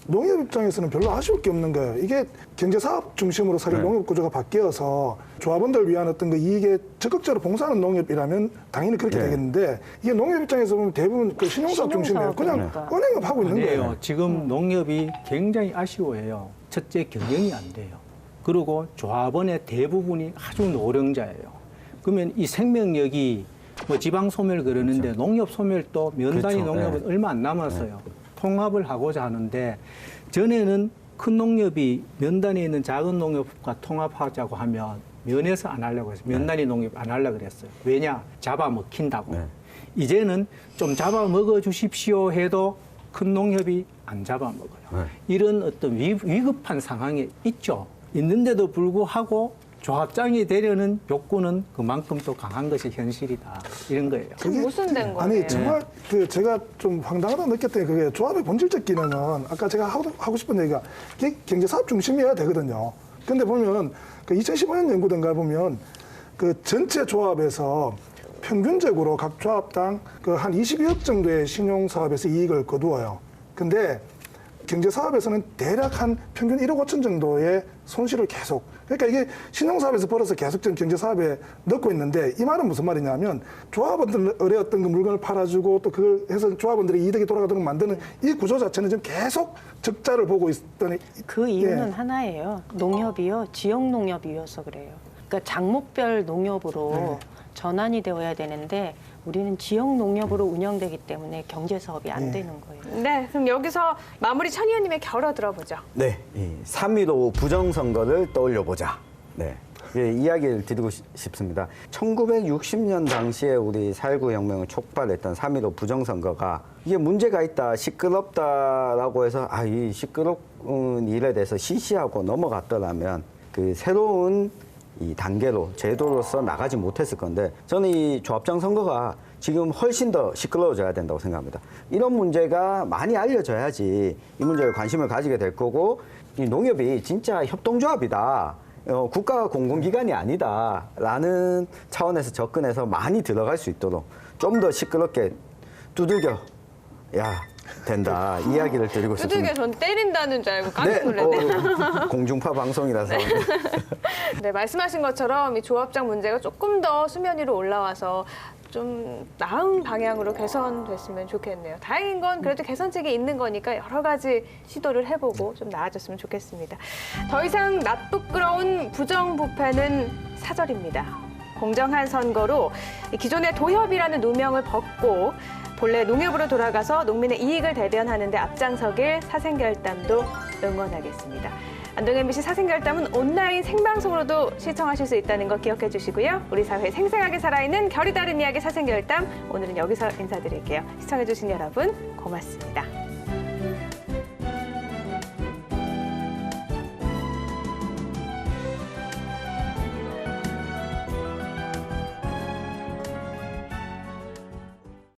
Speaker 2: 농협 입장에서는 별로 아쉬울 게 없는 거예요. 이게 경제사업 중심으로 사실
Speaker 5: 네.
Speaker 2: 농협 구조가 바뀌어서 조합원들 위한 어떤 그 이익에 적극적으로 봉사하는 농협이라면 당연히 그렇게
Speaker 5: 네.
Speaker 2: 되겠는데 이게 농협 입장에서 보면 대부분 그 신용사업 중심이에요. 그냥
Speaker 3: 신용사업이니까.
Speaker 2: 은행업 하고 있는
Speaker 4: 아니에요.
Speaker 2: 거예요.
Speaker 4: 지금 농협이 굉장히 아쉬워해요. 첫째, 경영이 안 돼요. 그리고 조합원의 대부분이 아주 노령자예요. 그러면 이 생명력이 뭐 지방 소멸 그러는데 농협 소멸도 면단위
Speaker 5: 그렇죠.
Speaker 4: 농협은
Speaker 5: 네.
Speaker 4: 얼마 안 남았어요. 통합을 하고자 하는데 전에는 큰 농협이 면단위에 있는 작은 농협과 통합하자고 하면 면에서 안 하려고 했어요. 면단위 농협 안 하려고 그랬어요. 왜냐? 잡아먹힌다고.
Speaker 5: 네.
Speaker 4: 이제는 좀 잡아먹어 주십시오 해도 큰 농협이 안 잡아먹어요.
Speaker 5: 네.
Speaker 4: 이런 어떤 위급한 상황에 있죠. 있는데도 불구하고 조합장이 되려는 욕구는 그만큼 또 강한 것이 현실이다. 이런 거예요.
Speaker 1: 참 모순된 거예요.
Speaker 2: 아니 정말 그 제가 좀 황당하다고 느꼈던 게 그게 조합의 본질적 기능은 아까 제가 하고 싶은 얘기가 이게 경제사업 중심이어야 되거든요. 근데 보면 그 2015년 연구된가 보면 그 전체 조합에서 평균적으로 각 조합당 그 한 22억 정도의 신용사업에서 이익을 거두어요. 근데 경제사업에서는 대략 한 평균 1억 5천 정도의 손실을 계속. 그러니까 이게 신용사업에서 벌어서 계속 전 경제사업에 넣고 있는데 이 말은 무슨 말이냐면 조합원들의 어떤 그 물건을 팔아주고 또 그걸 해서 조합원들의 이득이 돌아가도록 만드는 이 구조 자체는 지금 계속 적자를 보고 있더니
Speaker 3: 그 이유는
Speaker 2: 예.
Speaker 3: 하나예요. 농협이요. 지역 농협이어서 그래요. 그러니까 장목별 농협으로
Speaker 2: 네.
Speaker 3: 전환이 되어야 되는데 우리는 지역 농협으로 운영되기 때문에 경제 사업이 안
Speaker 2: 네.
Speaker 3: 되는 거예요.
Speaker 1: 네, 그럼 여기서 마무리 천 의원님의 결어 들어보죠.
Speaker 5: 네, 3.15 부정선거를 떠올려보자. 네, 이야기를 드리고 싶습니다. 1960년 당시에 우리 4.19 혁명을 촉발했던 3.15 부정선거가 이게 문제가 있다, 시끄럽다라고 해서 이 시끄러운 일에 대해서 시시하고 넘어갔더라면 그 새로운 이 단계로 제도로서 나가지 못했을 건데 저는 이 조합장 선거가 지금 훨씬 더 시끄러워져야 된다고 생각합니다. 이런 문제가 많이 알려져야지 이 문제에 관심을 가지게 될 거고 이 농협이 진짜 협동조합이다. 국가 공공기관이 아니다라는 차원에서 접근해서 많이 들어갈 수 있도록 좀 더 시끄럽게 두들겨야 된다. 이야기를 드리고
Speaker 1: 두들겨
Speaker 5: 싶습니다.
Speaker 1: 전 때린다는 줄 알고 깜짝 놀랐네요.
Speaker 5: 공중파 방송이라서.
Speaker 1: 네, 말씀하신 것처럼 이 조합장 문제가 조금 더 수면 위로 올라와서 좀 나은 방향으로 개선됐으면 좋겠네요. 다행인 건 그래도 개선책이 있는 거니까 여러 가지 시도를 해보고 좀 나아졌으면 좋겠습니다. 더 이상 낯부끄러운 부정부패는 사절입니다. 공정한 선거로 기존의 도협이라는 누명을 벗고 본래 농협으로 돌아가서 농민의 이익을 대변하는 데 앞장서길 사생결단도 응원하겠습니다. 안동 MBC 사생결단은 온라인 생방송으로도 시청하실 수 있다는 거 기억해 주시고요. 우리 사회 생생하게 살아있는 결이 다른 이야기 사생결단 오늘은 여기서 인사드릴게요. 시청해 주신 여러분 고맙습니다.